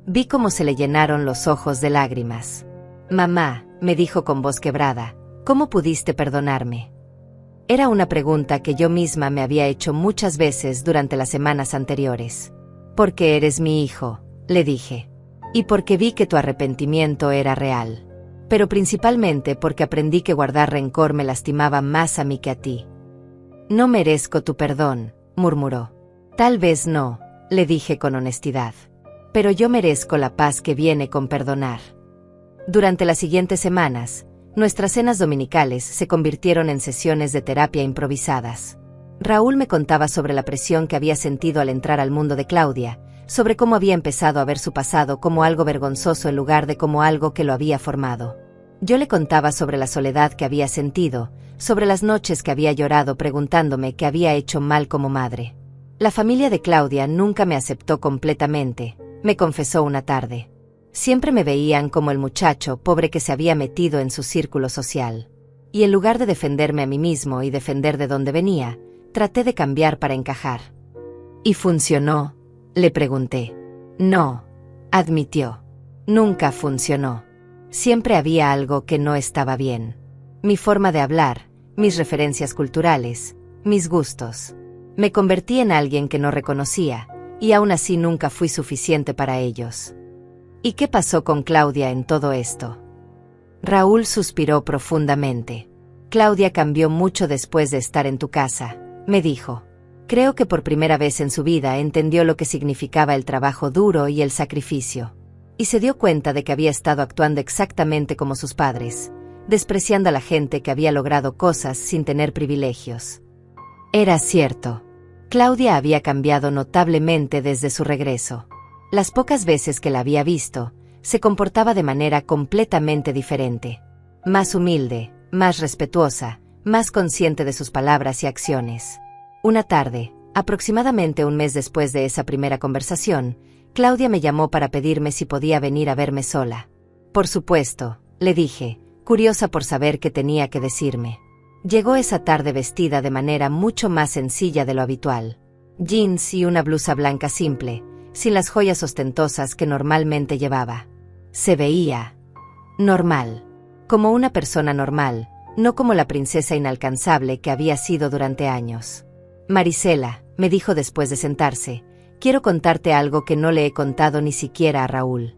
Vi cómo se le llenaron los ojos de lágrimas. Mamá, me dijo con voz quebrada, ¿cómo pudiste perdonarme? Era una pregunta que yo misma me había hecho muchas veces durante las semanas anteriores. Porque eres mi hijo, le dije. Y porque vi que tu arrepentimiento era real. Pero principalmente porque aprendí que guardar rencor me lastimaba más a mí que a ti. No merezco tu perdón, murmuró. Tal vez no, le dije con honestidad. Pero yo merezco la paz que viene con perdonar. Durante las siguientes semanas, nuestras cenas dominicales se convirtieron en sesiones de terapia improvisadas. Raúl me contaba sobre la presión que había sentido al entrar al mundo de Claudia, sobre cómo había empezado a ver su pasado como algo vergonzoso en lugar de como algo que lo había formado. Yo le contaba sobre la soledad que había sentido, sobre las noches que había llorado preguntándome qué había hecho mal como madre. La familia de Claudia nunca me aceptó completamente, me confesó una tarde. Siempre me veían como el muchacho pobre que se había metido en su círculo social. Y en lugar de defenderme a mí mismo y defender de dónde venía, traté de cambiar para encajar. ¿Y funcionó?, le pregunté. No, admitió. Nunca funcionó. Siempre había algo que no estaba bien. Mi forma de hablar, mis referencias culturales, mis gustos. Me convertí en alguien que no reconocía, y aún así nunca fui suficiente para ellos. ¿Y qué pasó con Claudia en todo esto? Raúl suspiró profundamente. Claudia cambió mucho después de estar en tu casa, me dijo. Creo que por primera vez en su vida entendió lo que significaba el trabajo duro y el sacrificio. Y se dio cuenta de que había estado actuando exactamente como sus padres, despreciando a la gente que había logrado cosas sin tener privilegios. Era cierto. Claudia había cambiado notablemente desde su regreso. Las pocas veces que la había visto, se comportaba de manera completamente diferente. Más humilde, más respetuosa, más consciente de sus palabras y acciones. Una tarde, aproximadamente un mes después de esa primera conversación, Claudia me llamó para pedirme si podía venir a verme sola. Por supuesto, le dije, curiosa por saber qué tenía que decirme. Llegó esa tarde vestida de manera mucho más sencilla de lo habitual. Jeans y una blusa blanca simple, sin las joyas ostentosas que normalmente llevaba. Se veía normal. Como una persona normal, no como la princesa inalcanzable que había sido durante años. Marisela, me dijo después de sentarse, quiero contarte algo que no le he contado ni siquiera a Raúl.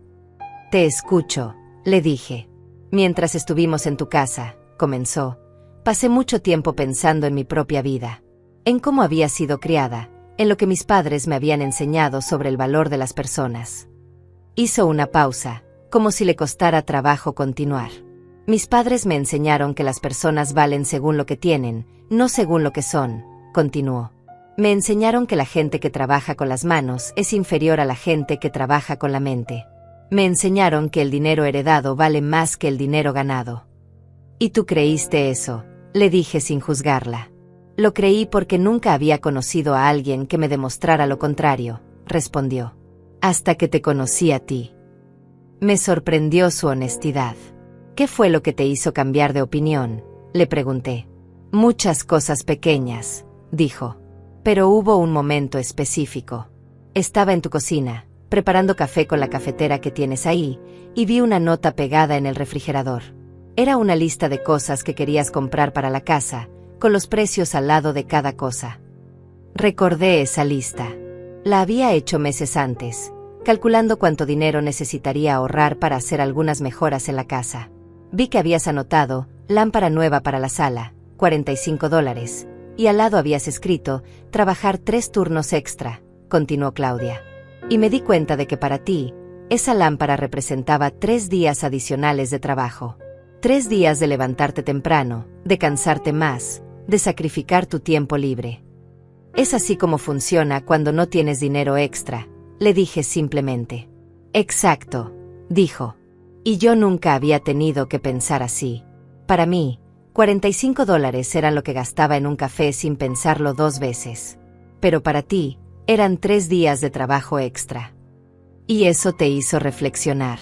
Te escucho, le dije. Mientras estuvimos en tu casa, comenzó, pasé mucho tiempo pensando en mi propia vida, en cómo había sido criada, en lo que mis padres me habían enseñado sobre el valor de las personas. Hizo una pausa, como si le costara trabajo continuar. Mis padres me enseñaron que las personas valen según lo que tienen, no según lo que son, continuó. Me enseñaron que la gente que trabaja con las manos es inferior a la gente que trabaja con la mente. Me enseñaron que el dinero heredado vale más que el dinero ganado. ¿Y tú creíste eso?, le dije sin juzgarla. Lo creí porque nunca había conocido a alguien que me demostrara lo contrario, respondió. Hasta que te conocí a ti. Me sorprendió su honestidad. ¿Qué fue lo que te hizo cambiar de opinión?, le pregunté. Muchas cosas pequeñas, dijo. Pero hubo un momento específico. Estaba en tu cocina, preparando café con la cafetera que tienes ahí, y vi una nota pegada en el refrigerador. Era una lista de cosas que querías comprar para la casa, con los precios al lado de cada cosa. Recordé esa lista. La había hecho meses antes, calculando cuánto dinero necesitaría ahorrar para hacer algunas mejoras en la casa. Vi que habías anotado, lámpara nueva para la sala, $45, y al lado habías escrito, trabajar 3 turnos extra, continuó Claudia. Y me di cuenta de que para ti, esa lámpara representaba 3 días adicionales de trabajo. 3 días de levantarte temprano, de cansarte más, de sacrificar tu tiempo libre. Es así como funciona cuando no tienes dinero extra, le dije simplemente. Exacto, dijo. Y yo nunca había tenido que pensar así. Para mí, $45 eran lo que gastaba en un café sin pensarlo 2 veces. Pero para ti, eran 3 días de trabajo extra. Y eso te hizo reflexionar.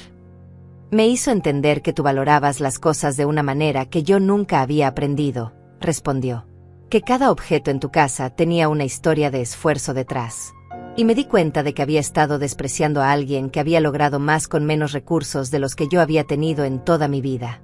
Me hizo entender que tú valorabas las cosas de una manera que yo nunca había aprendido, respondió. Que cada objeto en tu casa tenía una historia de esfuerzo detrás. Y me di cuenta de que había estado despreciando a alguien que había logrado más con menos recursos de los que yo había tenido en toda mi vida.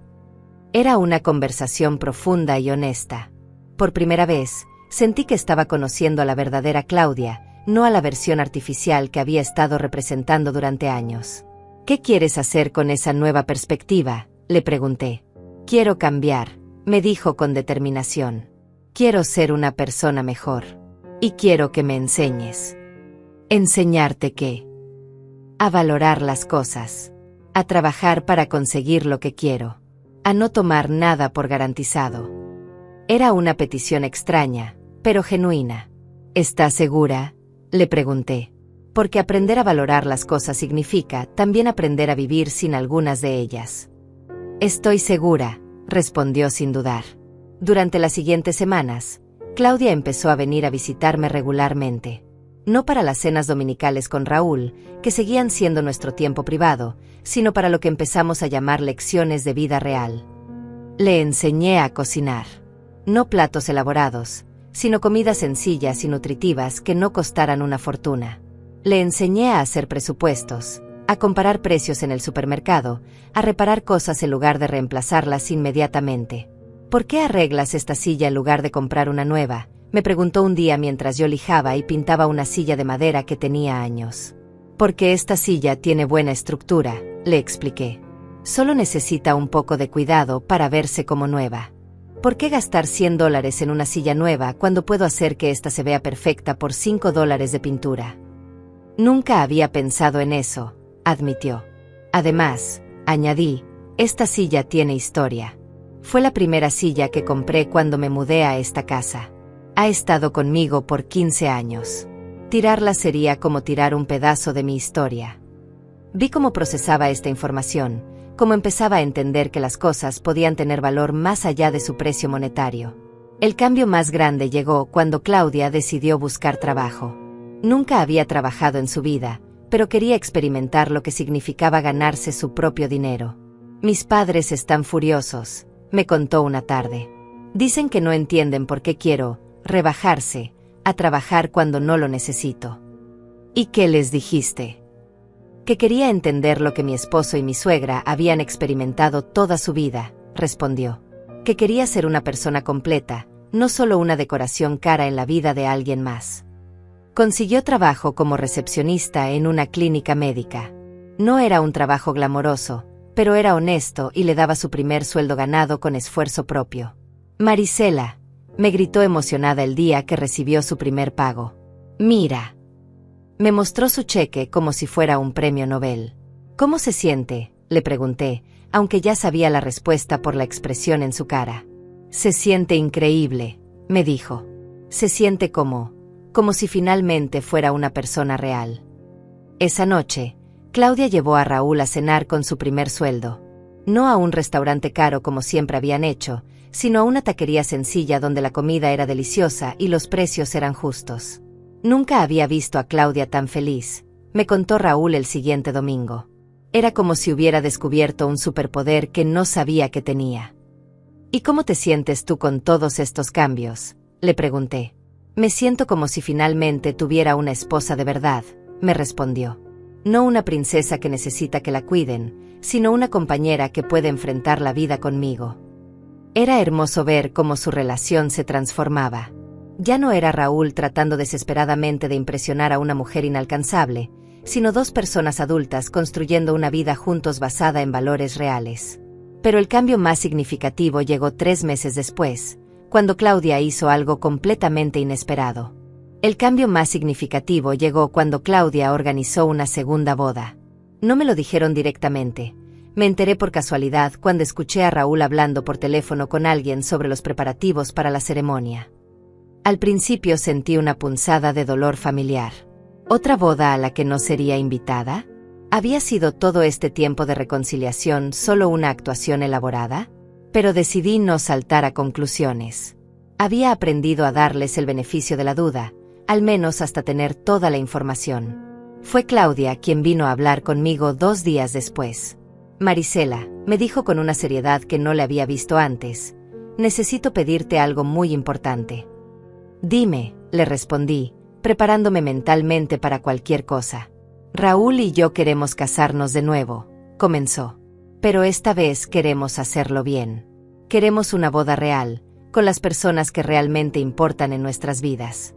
Era una conversación profunda y honesta. Por primera vez, sentí que estaba conociendo a la verdadera Claudia, no a la versión artificial que había estado representando durante años. ¿Qué quieres hacer con esa nueva perspectiva?, le pregunté. Quiero cambiar, me dijo con determinación. Quiero ser una persona mejor. Y quiero que me enseñes. ¿Enseñarte qué? A valorar las cosas. A trabajar para conseguir lo que quiero. A no tomar nada por garantizado. Era una petición extraña, pero genuina. ¿Estás segura?, le pregunté. Porque aprender a valorar las cosas significa también aprender a vivir sin algunas de ellas. Estoy segura, respondió sin dudar. Durante las siguientes semanas, Claudia empezó a venir a visitarme regularmente. No para las cenas dominicales con Raúl, que seguían siendo nuestro tiempo privado, sino para lo que empezamos a llamar lecciones de vida real. Le enseñé a cocinar. No platos elaborados, sino comidas sencillas y nutritivas que no costaran una fortuna. Le enseñé a hacer presupuestos, a comparar precios en el supermercado, a reparar cosas en lugar de reemplazarlas inmediatamente. ¿Por qué arreglas esta silla en lugar de comprar una nueva?, me preguntó un día mientras yo lijaba y pintaba una silla de madera que tenía años. Porque esta silla tiene buena estructura, le expliqué. Solo necesita un poco de cuidado para verse como nueva. ¿Por qué gastar $100 en una silla nueva cuando puedo hacer que esta se vea perfecta por $5 de pintura? Nunca había pensado en eso, admitió. Además, añadí, esta silla tiene historia. Fue la primera silla que compré cuando me mudé a esta casa. Ha estado conmigo por 15 años. Tirarla sería como tirar un pedazo de mi historia. Vi cómo procesaba esta información, cómo empezaba a entender que las cosas podían tener valor más allá de su precio monetario. El cambio más grande llegó cuando Claudia decidió buscar trabajo. Nunca había trabajado en su vida, pero quería experimentar lo que significaba ganarse su propio dinero. Mis padres están furiosos, me contó una tarde. Dicen que no entienden por qué quiero rebajarse a trabajar cuando no lo necesito. ¿Y qué les dijiste? Que quería entender lo que mi esposo y mi suegra habían experimentado toda su vida, respondió. que quería ser una persona completa, no solo una decoración cara en la vida de alguien más. Consiguió trabajo como recepcionista en una clínica médica. No era un trabajo glamoroso, pero era honesto y le daba su primer sueldo ganado con esfuerzo propio. «Marisela», me gritó emocionada el día que recibió su primer pago. «Mira». Me mostró su cheque como si fuera un premio Nobel. «¿Cómo se siente?», le pregunté, aunque ya sabía la respuesta por la expresión en su cara. «Se siente increíble», me dijo. «Se siente como si finalmente fuera una persona real». Esa noche, Claudia llevó a Raúl a cenar con su primer sueldo. No a un restaurante caro como siempre habían hecho, sino a una taquería sencilla donde la comida era deliciosa y los precios eran justos. Nunca había visto a Claudia tan feliz, me contó Raúl el siguiente domingo. Era como si hubiera descubierto un superpoder que no sabía que tenía. «¿Y cómo te sientes tú con todos estos cambios?», le pregunté. «Me siento como si finalmente tuviera una esposa de verdad», me respondió. «No una princesa que necesita que la cuiden, sino una compañera que puede enfrentar la vida conmigo». Era hermoso ver cómo su relación se transformaba. Ya no era Raúl tratando desesperadamente de impresionar a una mujer inalcanzable, sino dos personas adultas construyendo una vida juntos basada en valores reales. Pero el cambio más significativo llegó 3 meses después, cuando Claudia hizo algo completamente inesperado. El cambio más significativo llegó cuando Claudia organizó una segunda boda. No me lo dijeron directamente. Me enteré por casualidad cuando escuché a Raúl hablando por teléfono con alguien sobre los preparativos para la ceremonia. Al principio sentí una punzada de dolor familiar. ¿Otra boda a la que no sería invitada? ¿Había sido todo este tiempo de reconciliación solo una actuación elaborada? Pero decidí no saltar a conclusiones. Había aprendido a darles el beneficio de la duda, al menos hasta tener toda la información. Fue Claudia quien vino a hablar conmigo 2 días después. «Marisela», me dijo con una seriedad que no le había visto antes, «necesito pedirte algo muy importante». «Dime», le respondí, preparándome mentalmente para cualquier cosa. «Raúl y yo queremos casarnos de nuevo», comenzó. «Pero esta vez queremos hacerlo bien. Queremos una boda real, con las personas que realmente importan en nuestras vidas».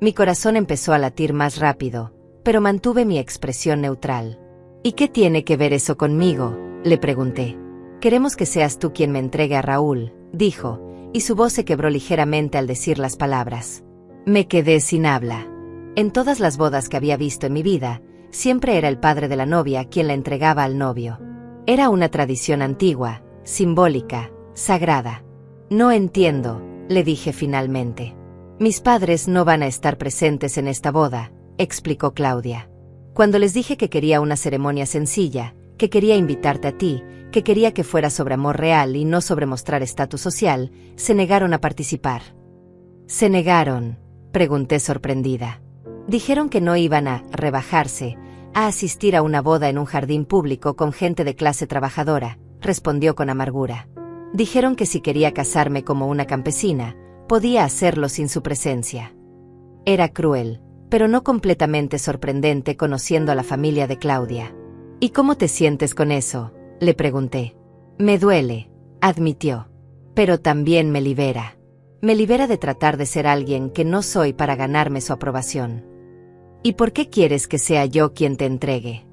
Mi corazón empezó a latir más rápido, pero mantuve mi expresión neutral. «¿Y qué tiene que ver eso conmigo?», le pregunté. «Queremos que seas tú quien me entregue a Raúl», dijo, y su voz se quebró ligeramente al decir las palabras. Me quedé sin habla. En todas las bodas que había visto en mi vida, siempre era el padre de la novia quien la entregaba al novio. Era una tradición antigua, simbólica, sagrada. «No entiendo», le dije finalmente. «Mis padres no van a estar presentes en esta boda», explicó Claudia. «Cuando les dije que quería una ceremonia sencilla, que quería invitarte a ti, que quería que fuera sobre amor real y no sobre mostrar estatus social, se negaron a participar». «¿Se negaron?», pregunté sorprendida. «Dijeron que no iban a rebajarse, a asistir a una boda en un jardín público con gente de clase trabajadora», respondió con amargura. «Dijeron que si quería casarme como una campesina, podía hacerlo sin su presencia». Era cruel, pero no completamente sorprendente conociendo a la familia de Claudia. «¿Y cómo te sientes con eso?», le pregunté. «Me duele», admitió. «Pero también me libera. Me libera de tratar de ser alguien que no soy para ganarme su aprobación». «¿Y por qué quieres que sea yo quien te entregue?».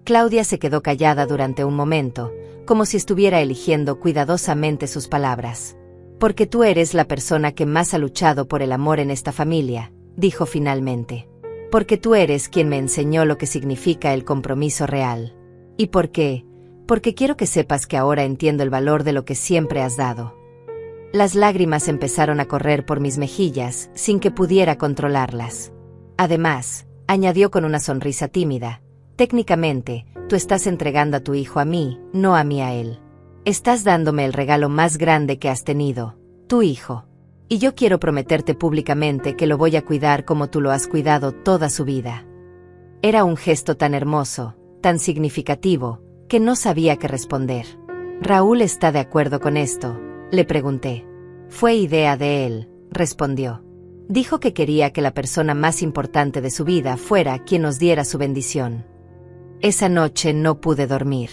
Claudia se quedó callada durante un momento, como si estuviera eligiendo cuidadosamente sus palabras. «Porque tú eres la persona que más ha luchado por el amor en esta familia», dijo finalmente. «Porque tú eres quien me enseñó lo que significa el compromiso real. ¿Y por qué? Porque quiero que sepas que ahora entiendo el valor de lo que siempre has dado». Las lágrimas empezaron a correr por mis mejillas sin que pudiera controlarlas. «Además», añadió con una sonrisa tímida, «técnicamente, tú estás entregando a tu hijo a mí, no a mí a él. Estás dándome el regalo más grande que has tenido, tu hijo. Y yo quiero prometerte públicamente que lo voy a cuidar como tú lo has cuidado toda su vida». Era un gesto tan hermoso, tan significativo, que no sabía qué responder. «¿Raúl está de acuerdo con esto?», le pregunté. «Fue idea de él», respondió. «Dijo que quería que la persona más importante de su vida fuera quien nos diera su bendición». Esa noche no pude dormir.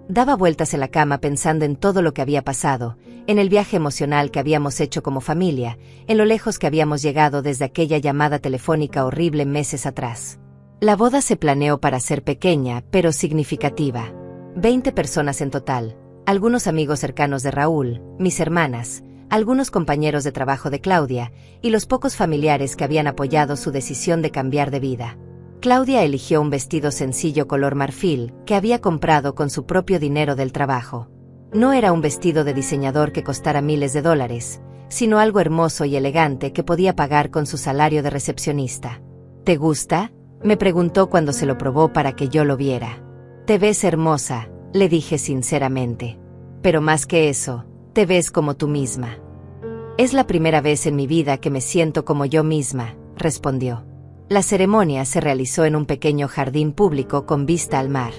Daba vueltas en la cama pensando en todo lo que había pasado, en el viaje emocional que habíamos hecho como familia, en lo lejos que habíamos llegado desde aquella llamada telefónica horrible meses atrás. La boda se planeó para ser pequeña, pero significativa. 20 personas en total, algunos amigos cercanos de Raúl, mis hermanas, algunos compañeros de trabajo de Claudia, y los pocos familiares que habían apoyado su decisión de cambiar de vida. Claudia eligió un vestido sencillo color marfil, que había comprado con su propio dinero del trabajo. No era un vestido de diseñador que costara miles de dólares, sino algo hermoso y elegante que podía pagar con su salario de recepcionista. ¿Te gusta?, me preguntó cuando se lo probó para que yo lo viera. Te ves hermosa, le dije sinceramente. Pero más que eso, te ves como tú misma. Es la primera vez en mi vida que me siento como yo misma, respondió. La ceremonia se realizó en un pequeño jardín público con vista al mar.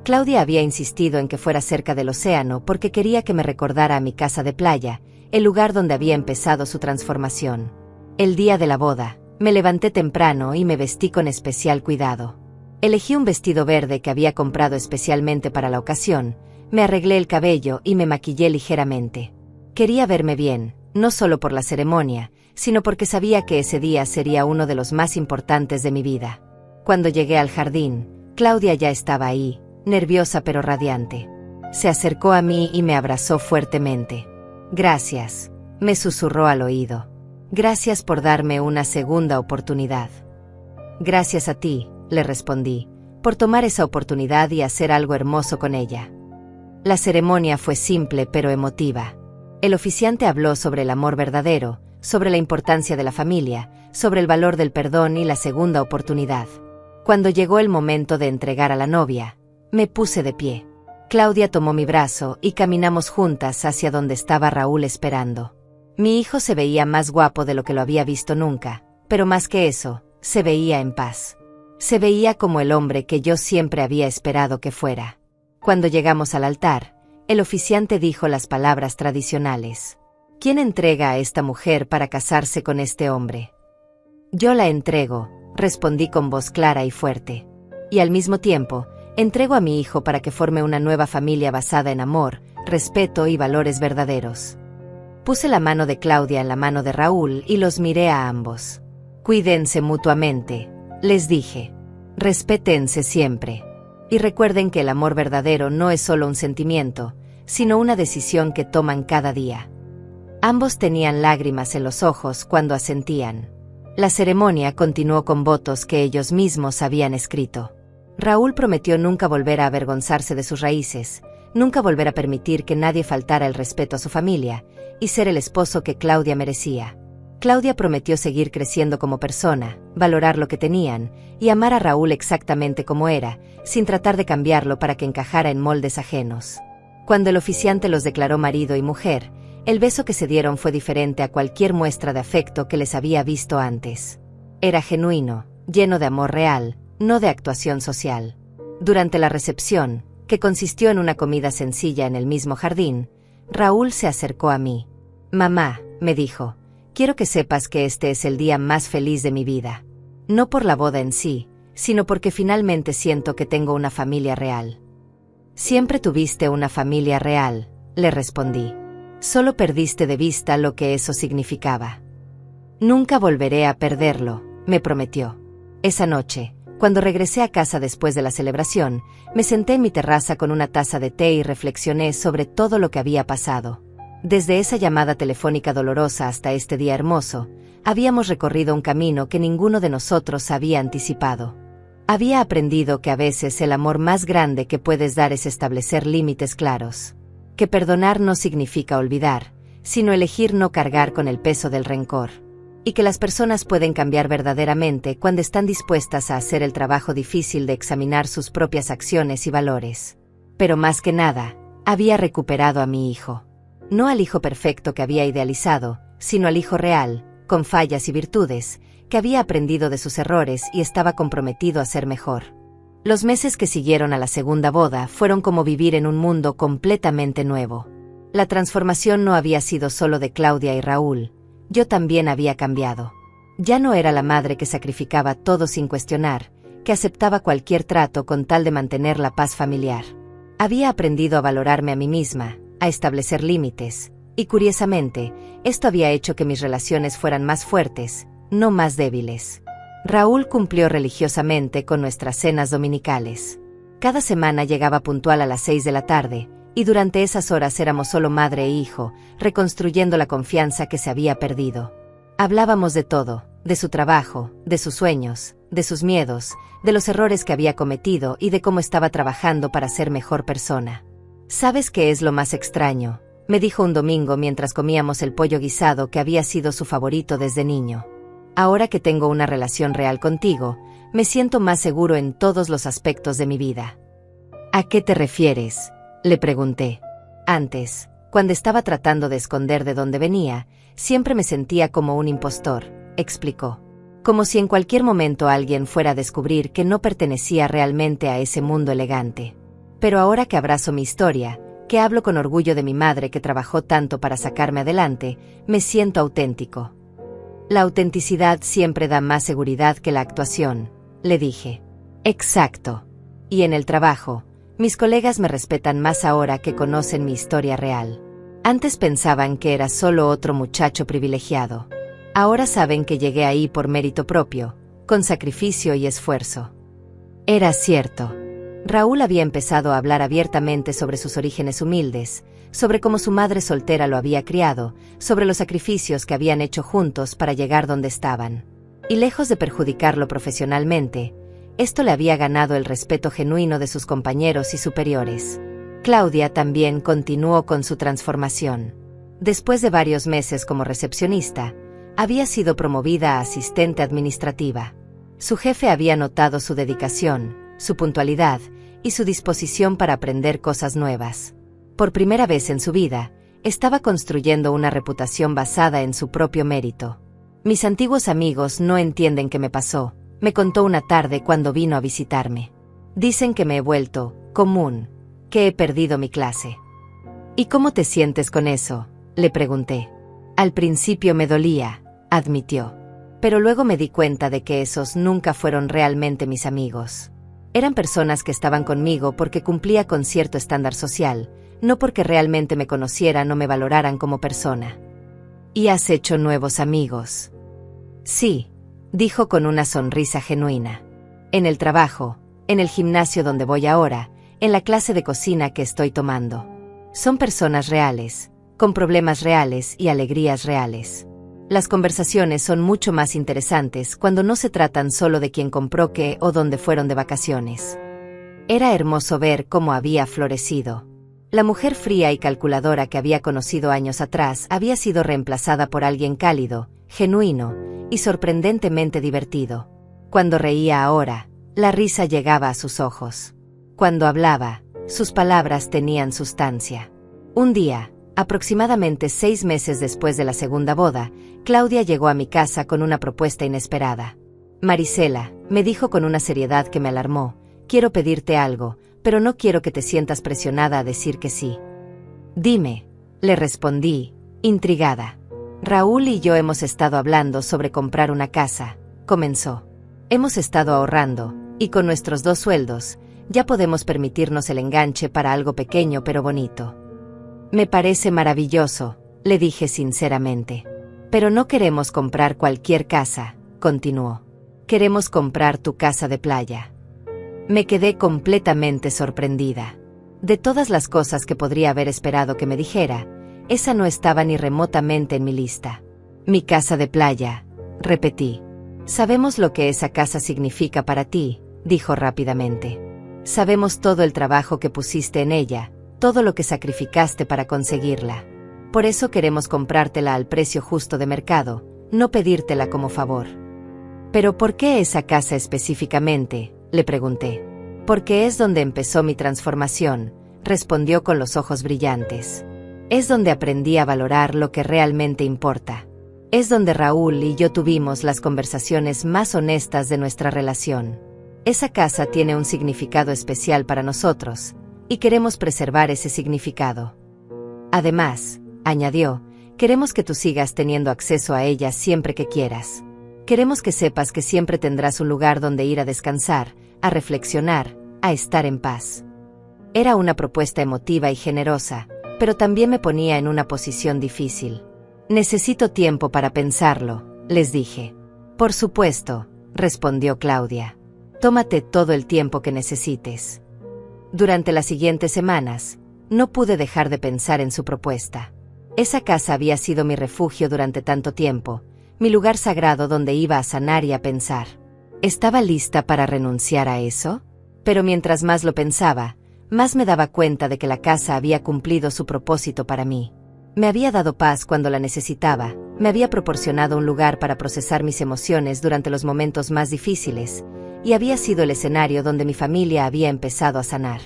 Claudia había insistido en que fuera cerca del océano porque quería que me recordara a mi casa de playa, el lugar donde había empezado su transformación. El día de la boda, me levanté temprano y me vestí con especial cuidado. Elegí un vestido verde que había comprado especialmente para la ocasión, me arreglé el cabello y me maquillé ligeramente. Quería verme bien, no solo por la ceremonia, sino porque sabía que ese día sería uno de los más importantes de mi vida. Cuando llegué al jardín, Claudia ya estaba ahí, nerviosa pero radiante. Se acercó a mí y me abrazó fuertemente. Gracias, me susurró al oído. Gracias por darme una segunda oportunidad. Gracias a ti, le respondí, por tomar esa oportunidad y hacer algo hermoso con ella. La ceremonia fue simple pero emotiva. El oficiante habló sobre el amor verdadero, sobre la importancia de la familia, sobre el valor del perdón y la segunda oportunidad. Cuando llegó el momento de entregar a la novia, me puse de pie. Claudia tomó mi brazo y caminamos juntas hacia donde estaba Raúl esperando. Mi hijo se veía más guapo de lo que lo había visto nunca, pero más que eso, se veía en paz. Se veía como el hombre que yo siempre había esperado que fuera. Cuando llegamos al altar, el oficiante dijo las palabras tradicionales. ¿Quién entrega a esta mujer para casarse con este hombre? Yo la entrego, respondí con voz clara y fuerte. Y al mismo tiempo, entrego a mi hijo para que forme una nueva familia basada en amor, respeto y valores verdaderos. Puse la mano de Claudia en la mano de Raúl y los miré a ambos. Cuídense mutuamente, les dije. Respétense siempre. Y recuerden que el amor verdadero no es solo un sentimiento, sino una decisión que toman cada día. Ambos tenían lágrimas en los ojos cuando asentían. La ceremonia continuó con votos que ellos mismos habían escrito. Raúl prometió nunca volver a avergonzarse de sus raíces, nunca volver a permitir que nadie faltara el respeto a su familia, y ser el esposo que Claudia merecía. Claudia prometió seguir creciendo como persona, valorar lo que tenían, y amar a Raúl exactamente como era, sin tratar de cambiarlo para que encajara en moldes ajenos. Cuando el oficiante los declaró marido y mujer, el beso que se dieron fue diferente a cualquier muestra de afecto que les había visto antes. Era genuino, lleno de amor real, no de actuación social. Durante la recepción, que consistió en una comida sencilla en el mismo jardín, Raúl se acercó a mí. «Mamá», me dijo, «quiero que sepas que este es el día más feliz de mi vida. No por la boda en sí, sino porque finalmente siento que tengo una familia real». «Siempre tuviste una familia real», le respondí. «Solo perdiste de vista lo que eso significaba». «Nunca volveré a perderlo», me prometió. Esa noche, cuando regresé a casa después de la celebración, me senté en mi terraza con una taza de té y reflexioné sobre todo lo que había pasado. Desde esa llamada telefónica dolorosa hasta este día hermoso, habíamos recorrido un camino que ninguno de nosotros había anticipado. Había aprendido que a veces el amor más grande que puedes dar es establecer límites claros. Que perdonar no significa olvidar, sino elegir no cargar con el peso del rencor. Y que las personas pueden cambiar verdaderamente cuando están dispuestas a hacer el trabajo difícil de examinar sus propias acciones y valores. Pero más que nada, había recuperado a mi hijo. No al hijo perfecto que había idealizado, sino al hijo real, con fallas y virtudes, que había aprendido de sus errores y estaba comprometido a ser mejor. Los meses que siguieron a la segunda boda fueron como vivir en un mundo completamente nuevo. La transformación no había sido solo de Claudia y Raúl. Yo también había cambiado. Ya no era la madre que sacrificaba todo sin cuestionar, que aceptaba cualquier trato con tal de mantener la paz familiar. Había aprendido a valorarme a mí misma, a establecer límites, y curiosamente, esto había hecho que mis relaciones fueran más fuertes, no más débiles. Raúl cumplió religiosamente con nuestras cenas dominicales. Cada semana llegaba puntual a las 6 de la tarde, y durante esas horas éramos solo madre e hijo, reconstruyendo la confianza que se había perdido. Hablábamos de todo, de su trabajo, de sus sueños, de sus miedos, de los errores que había cometido y de cómo estaba trabajando para ser mejor persona. ¿Sabes qué es lo más extraño?, me dijo un domingo mientras comíamos el pollo guisado que había sido su favorito desde niño. Ahora que tengo una relación real contigo, me siento más seguro en todos los aspectos de mi vida. ¿A qué te refieres?, le pregunté. Antes, cuando estaba tratando de esconder de dónde venía, siempre me sentía como un impostor, explicó. Como si en cualquier momento alguien fuera a descubrir que no pertenecía realmente a ese mundo elegante. Pero ahora que abrazo mi historia, que hablo con orgullo de mi madre que trabajó tanto para sacarme adelante, me siento auténtico. La autenticidad siempre da más seguridad que la actuación, le dije. Exacto. Y en el trabajo, mis colegas me respetan más ahora que conocen mi historia real. Antes pensaban que era solo otro muchacho privilegiado. Ahora saben que llegué ahí por mérito propio, con sacrificio y esfuerzo. Era cierto. Raúl había empezado a hablar abiertamente sobre sus orígenes humildes, sobre cómo su madre soltera lo había criado, sobre los sacrificios que habían hecho juntos para llegar donde estaban. Y lejos de perjudicarlo profesionalmente, esto le había ganado el respeto genuino de sus compañeros y superiores. Claudia también continuó con su transformación. Después de varios meses como recepcionista, había sido promovida a asistente administrativa. Su jefe había notado su dedicación, su puntualidad y su disposición para aprender cosas nuevas. Por primera vez en su vida, estaba construyendo una reputación basada en su propio mérito. Mis antiguos amigos no entienden qué me pasó, me contó una tarde cuando vino a visitarme. Dicen que me he vuelto común, que he perdido mi clase. ¿Y cómo te sientes con eso?, le pregunté. Al principio me dolía, admitió. Pero luego me di cuenta de que esos nunca fueron realmente mis amigos. Eran personas que estaban conmigo porque cumplía con cierto estándar social, no porque realmente me conocieran o me valoraran como persona. ¿Y has hecho nuevos amigos? Sí, dijo con una sonrisa genuina. En el trabajo, en el gimnasio donde voy ahora, en la clase de cocina que estoy tomando. Son personas reales, con problemas reales y alegrías reales. Las conversaciones son mucho más interesantes cuando no se tratan solo de quién compró qué o dónde fueron de vacaciones. Era hermoso ver cómo había florecido. La mujer fría y calculadora que había conocido años atrás había sido reemplazada por alguien cálido, genuino y sorprendentemente divertido. Cuando reía ahora, la risa llegaba a sus ojos. Cuando hablaba, sus palabras tenían sustancia. Un día, aproximadamente 6 meses después de la segunda boda, Claudia llegó a mi casa con una propuesta inesperada. Marisela, me dijo con una seriedad que me alarmó, quiero pedirte algo, pero no quiero que te sientas presionada a decir que sí. Dime, le respondí, intrigada. Raúl y yo hemos estado hablando sobre comprar una casa, comenzó. Hemos estado ahorrando, y con nuestros 2 sueldos, ya podemos permitirnos el enganche para algo pequeño pero bonito. Me parece maravilloso, le dije sinceramente. Pero no queremos comprar cualquier casa, continuó. Queremos comprar tu casa de playa. Me quedé completamente sorprendida. De todas las cosas que podría haber esperado que me dijera, esa no estaba ni remotamente en mi lista. Mi casa de playa, repetí. Sabemos lo que esa casa significa para ti, dijo rápidamente. Sabemos todo el trabajo que pusiste en ella, todo lo que sacrificaste para conseguirla. Por eso queremos comprártela al precio justo de mercado, no pedírtela como favor. ¿Pero por qué esa casa específicamente?, le pregunté. Porque es donde empezó mi transformación, respondió con los ojos brillantes. Es donde aprendí a valorar lo que realmente importa. Es donde Raúl y yo tuvimos las conversaciones más honestas de nuestra relación. Esa casa tiene un significado especial para nosotros, y queremos preservar ese significado. Además, añadió, queremos que tú sigas teniendo acceso a ella siempre que quieras. Queremos que sepas que siempre tendrás un lugar donde ir a descansar, a reflexionar, a estar en paz. Era una propuesta emotiva y generosa, pero también me ponía en una posición difícil. Necesito tiempo para pensarlo, les dije. Por supuesto, respondió Claudia. Tómate todo el tiempo que necesites. Durante las siguientes semanas, no pude dejar de pensar en su propuesta. Esa casa había sido mi refugio durante tanto tiempo, mi lugar sagrado donde iba a sanar y a pensar. ¿Estaba lista para renunciar a eso? Pero mientras más lo pensaba, más me daba cuenta de que la casa había cumplido su propósito para mí. Me había dado paz cuando la necesitaba, me había proporcionado un lugar para procesar mis emociones durante los momentos más difíciles, y había sido el escenario donde mi familia había empezado a sanar.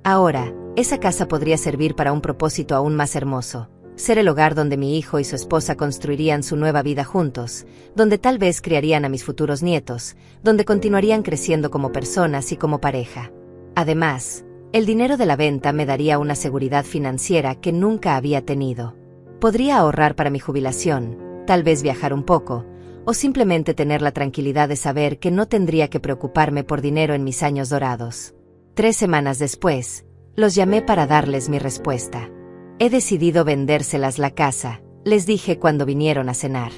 Ahora, esa casa podría servir para un propósito aún más hermoso, ser el hogar donde mi hijo y su esposa construirían su nueva vida juntos, donde tal vez criarían a mis futuros nietos, donde continuarían creciendo como personas y como pareja. Además, el dinero de la venta me daría una seguridad financiera que nunca había tenido. Podría ahorrar para mi jubilación, tal vez viajar un poco, o simplemente tener la tranquilidad de saber que no tendría que preocuparme por dinero en mis años dorados. 3 semanas después, los llamé para darles mi respuesta. He decidido vendérselas la casa, les dije cuando vinieron a cenar.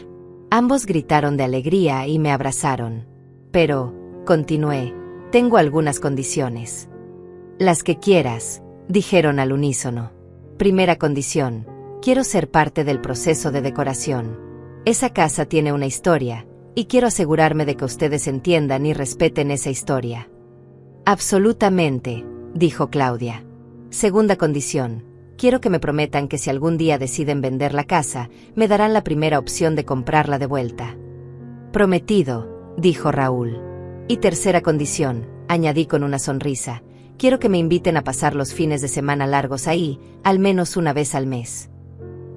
Ambos gritaron de alegría y me abrazaron. Pero, continué, tengo algunas condiciones. Las que quieras, dijeron al unísono. Primera condición, quiero ser parte del proceso de decoración. Esa casa tiene una historia, y quiero asegurarme de que ustedes entiendan y respeten esa historia. Absolutamente, dijo Claudia. Segunda condición, quiero que me prometan que si algún día deciden vender la casa, me darán la primera opción de comprarla de vuelta. Prometido, dijo Raúl. Y tercera condición, añadí con una sonrisa, quiero que me inviten a pasar los fines de semana largos ahí, al menos una vez al mes.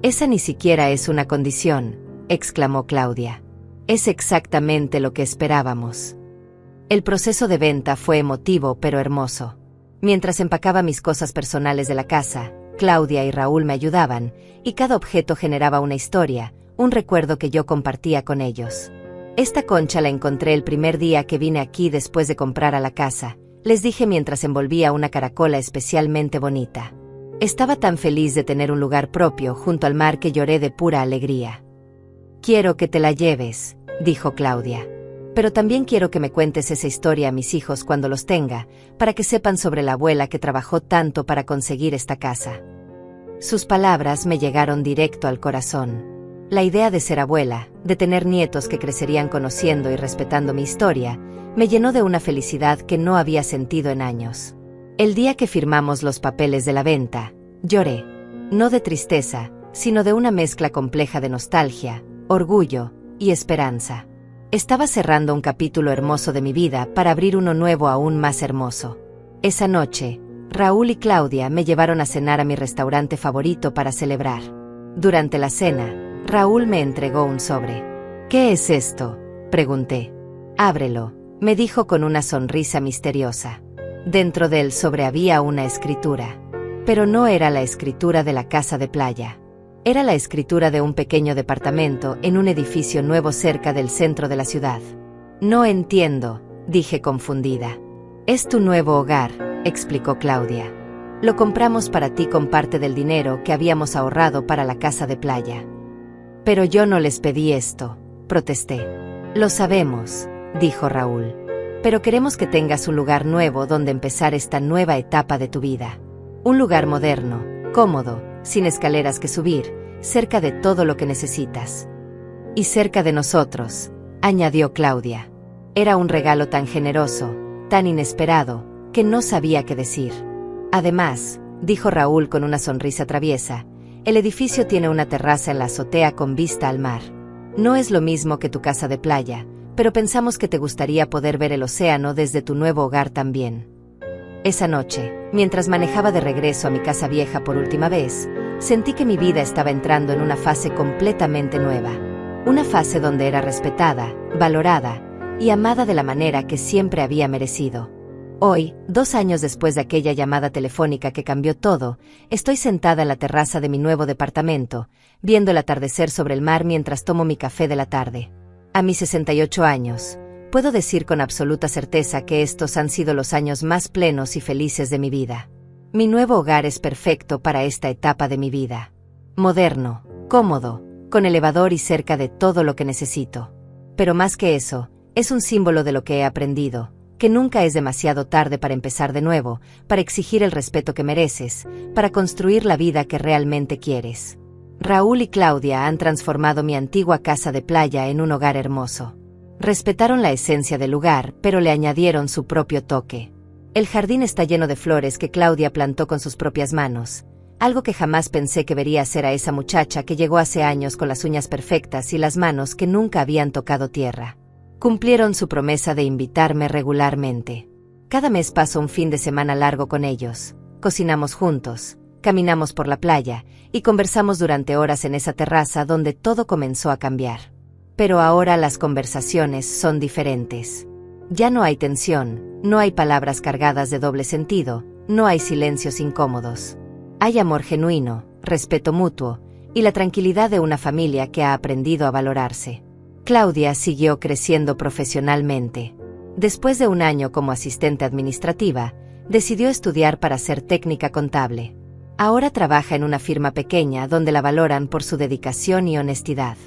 Esa ni siquiera es una condición, exclamó Claudia. Es exactamente lo que esperábamos. El proceso de venta fue emotivo pero hermoso. Mientras empacaba mis cosas personales de la casa, Claudia y Raúl me ayudaban, y cada objeto generaba una historia, un recuerdo que yo compartía con ellos. Esta concha la encontré el primer día que vine aquí después de comprar a la casa, les dije mientras envolvía una caracola especialmente bonita. Estaba tan feliz de tener un lugar propio junto al mar que lloré de pura alegría. Quiero que te la lleves, dijo Claudia. Pero también quiero que me cuentes esa historia a mis hijos cuando los tenga, para que sepan sobre la abuela que trabajó tanto para conseguir esta casa. Sus palabras me llegaron directo al corazón. La idea de ser abuela, de tener nietos que crecerían conociendo y respetando mi historia, me llenó de una felicidad que no había sentido en años. El día que firmamos los papeles de la venta, lloré. No de tristeza, sino de una mezcla compleja de nostalgia, orgullo y esperanza. Estaba cerrando un capítulo hermoso de mi vida para abrir uno nuevo aún más hermoso. Esa noche, Raúl y Claudia me llevaron a cenar a mi restaurante favorito para celebrar. Durante la cena, Raúl me entregó un sobre. ¿Qué es esto?, pregunté. Ábrelo, me dijo con una sonrisa misteriosa. Dentro del sobre había una escritura. Pero no era la escritura de la casa de playa. Era la escritura de un pequeño departamento en un edificio nuevo cerca del centro de la ciudad. No entiendo, dije confundida. Es tu nuevo hogar, explicó Claudia. Lo compramos para ti con parte del dinero que habíamos ahorrado para la casa de playa. Pero yo no les pedí esto, protesté. Lo sabemos, dijo Raúl. Pero queremos que tengas un lugar nuevo donde empezar esta nueva etapa de tu vida. Un lugar moderno, cómodo, sin escaleras que subir, cerca de todo lo que necesitas. Y cerca de nosotros, añadió Claudia. Era un regalo tan generoso, tan inesperado, que no sabía qué decir. Además, dijo Raúl con una sonrisa traviesa, el edificio tiene una terraza en la azotea con vista al mar. No es lo mismo que tu casa de playa, pero pensamos que te gustaría poder ver el océano desde tu nuevo hogar también. Esa noche, mientras manejaba de regreso a mi casa vieja por última vez, sentí que mi vida estaba entrando en una fase completamente nueva. Una fase donde era respetada, valorada y amada de la manera que siempre había merecido. Hoy, 2 años después de aquella llamada telefónica que cambió todo, estoy sentada en la terraza de mi nuevo departamento, viendo el atardecer sobre el mar mientras tomo mi café de la tarde. A mis 68 años, puedo decir con absoluta certeza que estos han sido los años más plenos y felices de mi vida. Mi nuevo hogar es perfecto para esta etapa de mi vida. Moderno, cómodo, con elevador y cerca de todo lo que necesito. Pero más que eso, es un símbolo de lo que he aprendido, que nunca es demasiado tarde para empezar de nuevo, para exigir el respeto que mereces, para construir la vida que realmente quieres. Raúl y Claudia han transformado mi antigua casa de playa en un hogar hermoso. Respetaron la esencia del lugar, pero le añadieron su propio toque. El jardín está lleno de flores que Claudia plantó con sus propias manos, algo que jamás pensé que vería hacer a esa muchacha que llegó hace años con las uñas perfectas y las manos que nunca habían tocado tierra. Cumplieron su promesa de invitarme regularmente. Cada mes paso un fin de semana largo con ellos, cocinamos juntos, caminamos por la playa y conversamos durante horas en esa terraza donde todo comenzó a cambiar. Pero ahora las conversaciones son diferentes. Ya no hay tensión, no hay palabras cargadas de doble sentido, no hay silencios incómodos. Hay amor genuino, respeto mutuo y la tranquilidad de una familia que ha aprendido a valorarse. Claudia siguió creciendo profesionalmente. Después de un año como asistente administrativa, decidió estudiar para ser técnica contable. Ahora trabaja en una firma pequeña donde la valoran por su dedicación y honestidad.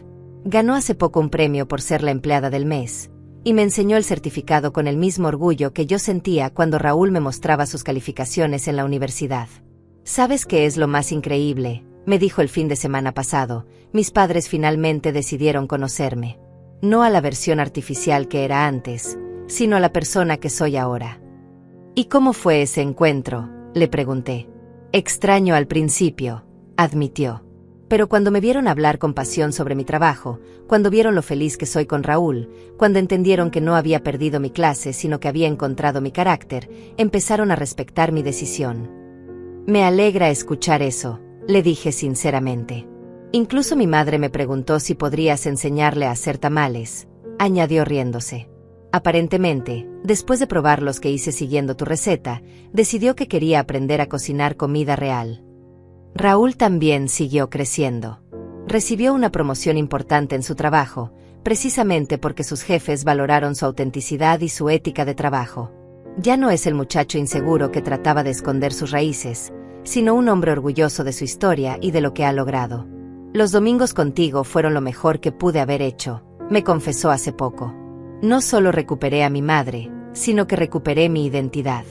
Ganó hace poco un premio por ser la empleada del mes, y me enseñó el certificado con el mismo orgullo que yo sentía cuando Raúl me mostraba sus calificaciones en la universidad. ¿Sabes qué es lo más increíble?, me dijo el fin de semana pasado. Mis padres finalmente decidieron conocerme. No a la versión artificial que era antes, sino a la persona que soy ahora. ¿Y cómo fue ese encuentro?, le pregunté. Extraño al principio, admitió. Pero cuando me vieron hablar con pasión sobre mi trabajo, cuando vieron lo feliz que soy con Raúl, cuando entendieron que no había perdido mi clase sino que había encontrado mi carácter, empezaron a respetar mi decisión. Me alegra escuchar eso, le dije sinceramente. Incluso mi madre me preguntó si podrías enseñarle a hacer tamales, añadió riéndose. Aparentemente, después de probar los que hice siguiendo tu receta, decidió que quería aprender a cocinar comida real. Raúl también siguió creciendo. Recibió una promoción importante en su trabajo, precisamente porque sus jefes valoraron su autenticidad y su ética de trabajo. Ya no es el muchacho inseguro que trataba de esconder sus raíces, sino un hombre orgulloso de su historia y de lo que ha logrado. Los domingos contigo fueron lo mejor que pude haber hecho, me confesó hace poco. No solo recuperé a mi madre, sino que recuperé mi identidad.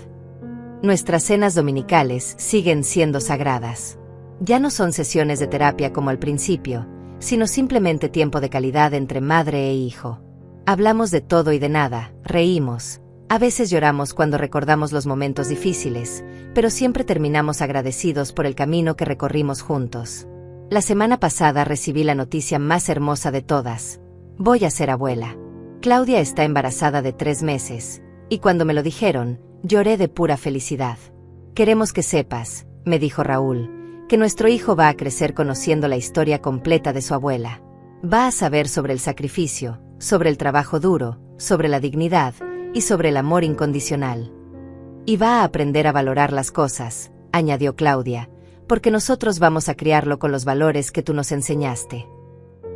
Nuestras cenas dominicales siguen siendo sagradas. Ya no son sesiones de terapia como al principio, sino simplemente tiempo de calidad entre madre e hijo. Hablamos de todo y de nada, reímos. A veces lloramos cuando recordamos los momentos difíciles, pero siempre terminamos agradecidos por el camino que recorrimos juntos. La semana pasada recibí la noticia más hermosa de todas. Voy a ser abuela. Claudia está embarazada de 3 meses, y cuando me lo dijeron, lloré de pura felicidad. Queremos que sepas, me dijo Raúl, que nuestro hijo va a crecer conociendo la historia completa de su abuela. Va a saber sobre el sacrificio, sobre el trabajo duro, sobre la dignidad y sobre el amor incondicional. Y va a aprender a valorar las cosas, añadió Claudia, porque nosotros vamos a criarlo con los valores que tú nos enseñaste.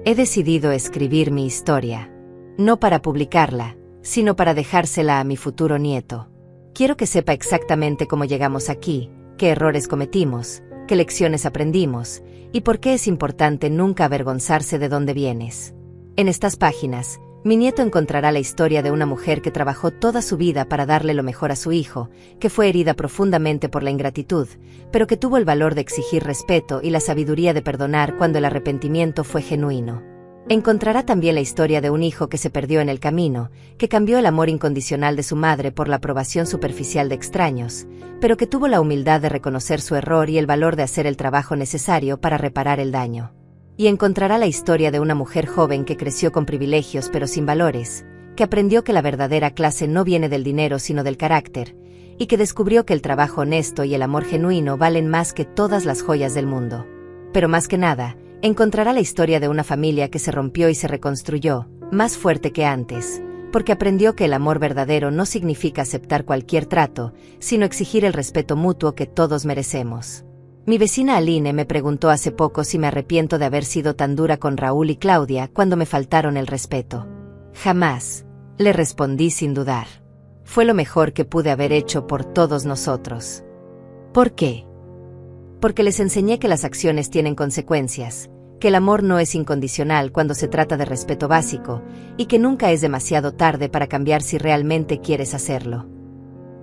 He decidido escribir mi historia, no para publicarla, sino para dejársela a mi futuro nieto. Quiero que sepa exactamente cómo llegamos aquí, qué errores cometimos, qué lecciones aprendimos, y por qué es importante nunca avergonzarse de dónde vienes. En estas páginas, mi nieto encontrará la historia de una mujer que trabajó toda su vida para darle lo mejor a su hijo, que fue herida profundamente por la ingratitud, pero que tuvo el valor de exigir respeto y la sabiduría de perdonar cuando el arrepentimiento fue genuino. Encontrará también la historia de un hijo que se perdió en el camino, que cambió el amor incondicional de su madre por la aprobación superficial de extraños, pero que tuvo la humildad de reconocer su error y el valor de hacer el trabajo necesario para reparar el daño. Y encontrará la historia de una mujer joven que creció con privilegios pero sin valores, que aprendió que la verdadera clase no viene del dinero sino del carácter, y que descubrió que el trabajo honesto y el amor genuino valen más que todas las joyas del mundo. Pero más que nada, encontrará la historia de una familia que se rompió y se reconstruyó, más fuerte que antes, porque aprendió que el amor verdadero no significa aceptar cualquier trato, sino exigir el respeto mutuo que todos merecemos. Mi vecina Aline me preguntó hace poco si me arrepiento de haber sido tan dura con Raúl y Claudia cuando me faltaron el respeto. Jamás, le respondí sin dudar. Fue lo mejor que pude haber hecho por todos nosotros. ¿Por qué? Porque les enseñé que las acciones tienen consecuencias, que el amor no es incondicional cuando se trata de respeto básico, y que nunca es demasiado tarde para cambiar si realmente quieres hacerlo.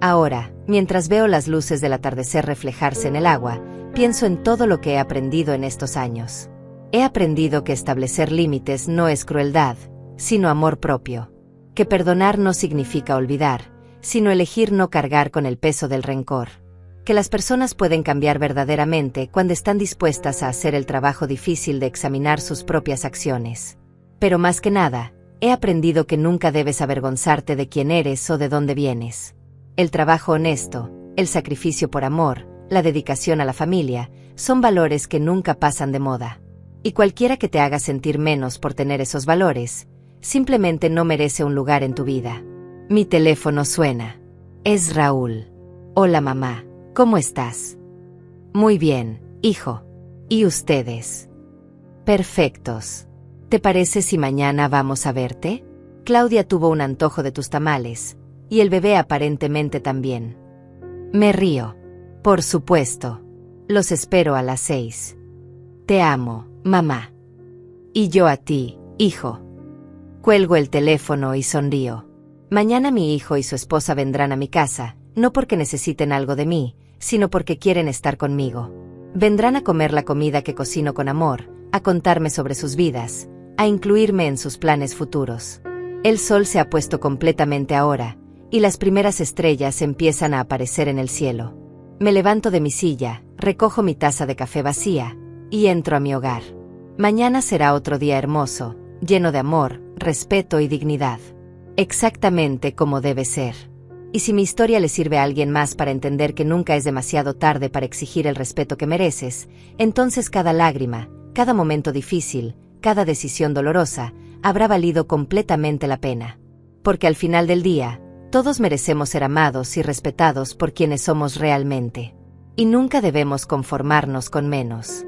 Ahora, mientras veo las luces del atardecer reflejarse en el agua, pienso en todo lo que he aprendido en estos años. He aprendido que establecer límites no es crueldad, sino amor propio. Que perdonar no significa olvidar, sino elegir no cargar con el peso del rencor. Que las personas pueden cambiar verdaderamente cuando están dispuestas a hacer el trabajo difícil de examinar sus propias acciones. Pero más que nada, he aprendido que nunca debes avergonzarte de quién eres o de dónde vienes. El trabajo honesto, el sacrificio por amor, la dedicación a la familia, son valores que nunca pasan de moda. Y cualquiera que te haga sentir menos por tener esos valores, simplemente no merece un lugar en tu vida. Mi teléfono suena. Es Raúl. Hola mamá, ¿cómo estás? Muy bien, hijo. ¿Y ustedes? Perfectos. ¿Te parece si mañana vamos a verte? Claudia tuvo un antojo de tus tamales, y el bebé aparentemente también. Me río. Por supuesto. Los espero a las 6. Te amo, mamá. Y yo a ti, hijo. Cuelgo el teléfono y sonrío. Mañana mi hijo y su esposa vendrán a mi casa, no porque necesiten algo de mí, sino porque quieren estar conmigo. Vendrán a comer la comida que cocino con amor, a contarme sobre sus vidas, a incluirme en sus planes futuros. El sol se ha puesto completamente ahora, y las primeras estrellas empiezan a aparecer en el cielo. Me levanto de mi silla, recojo mi taza de café vacía, y entro a mi hogar. Mañana será otro día hermoso, lleno de amor, respeto y dignidad. Exactamente como debe ser. Y si mi historia le sirve a alguien más para entender que nunca es demasiado tarde para exigir el respeto que mereces, entonces cada lágrima, cada momento difícil, cada decisión dolorosa, habrá valido completamente la pena. Porque al final del día, todos merecemos ser amados y respetados por quienes somos realmente. Y nunca debemos conformarnos con menos.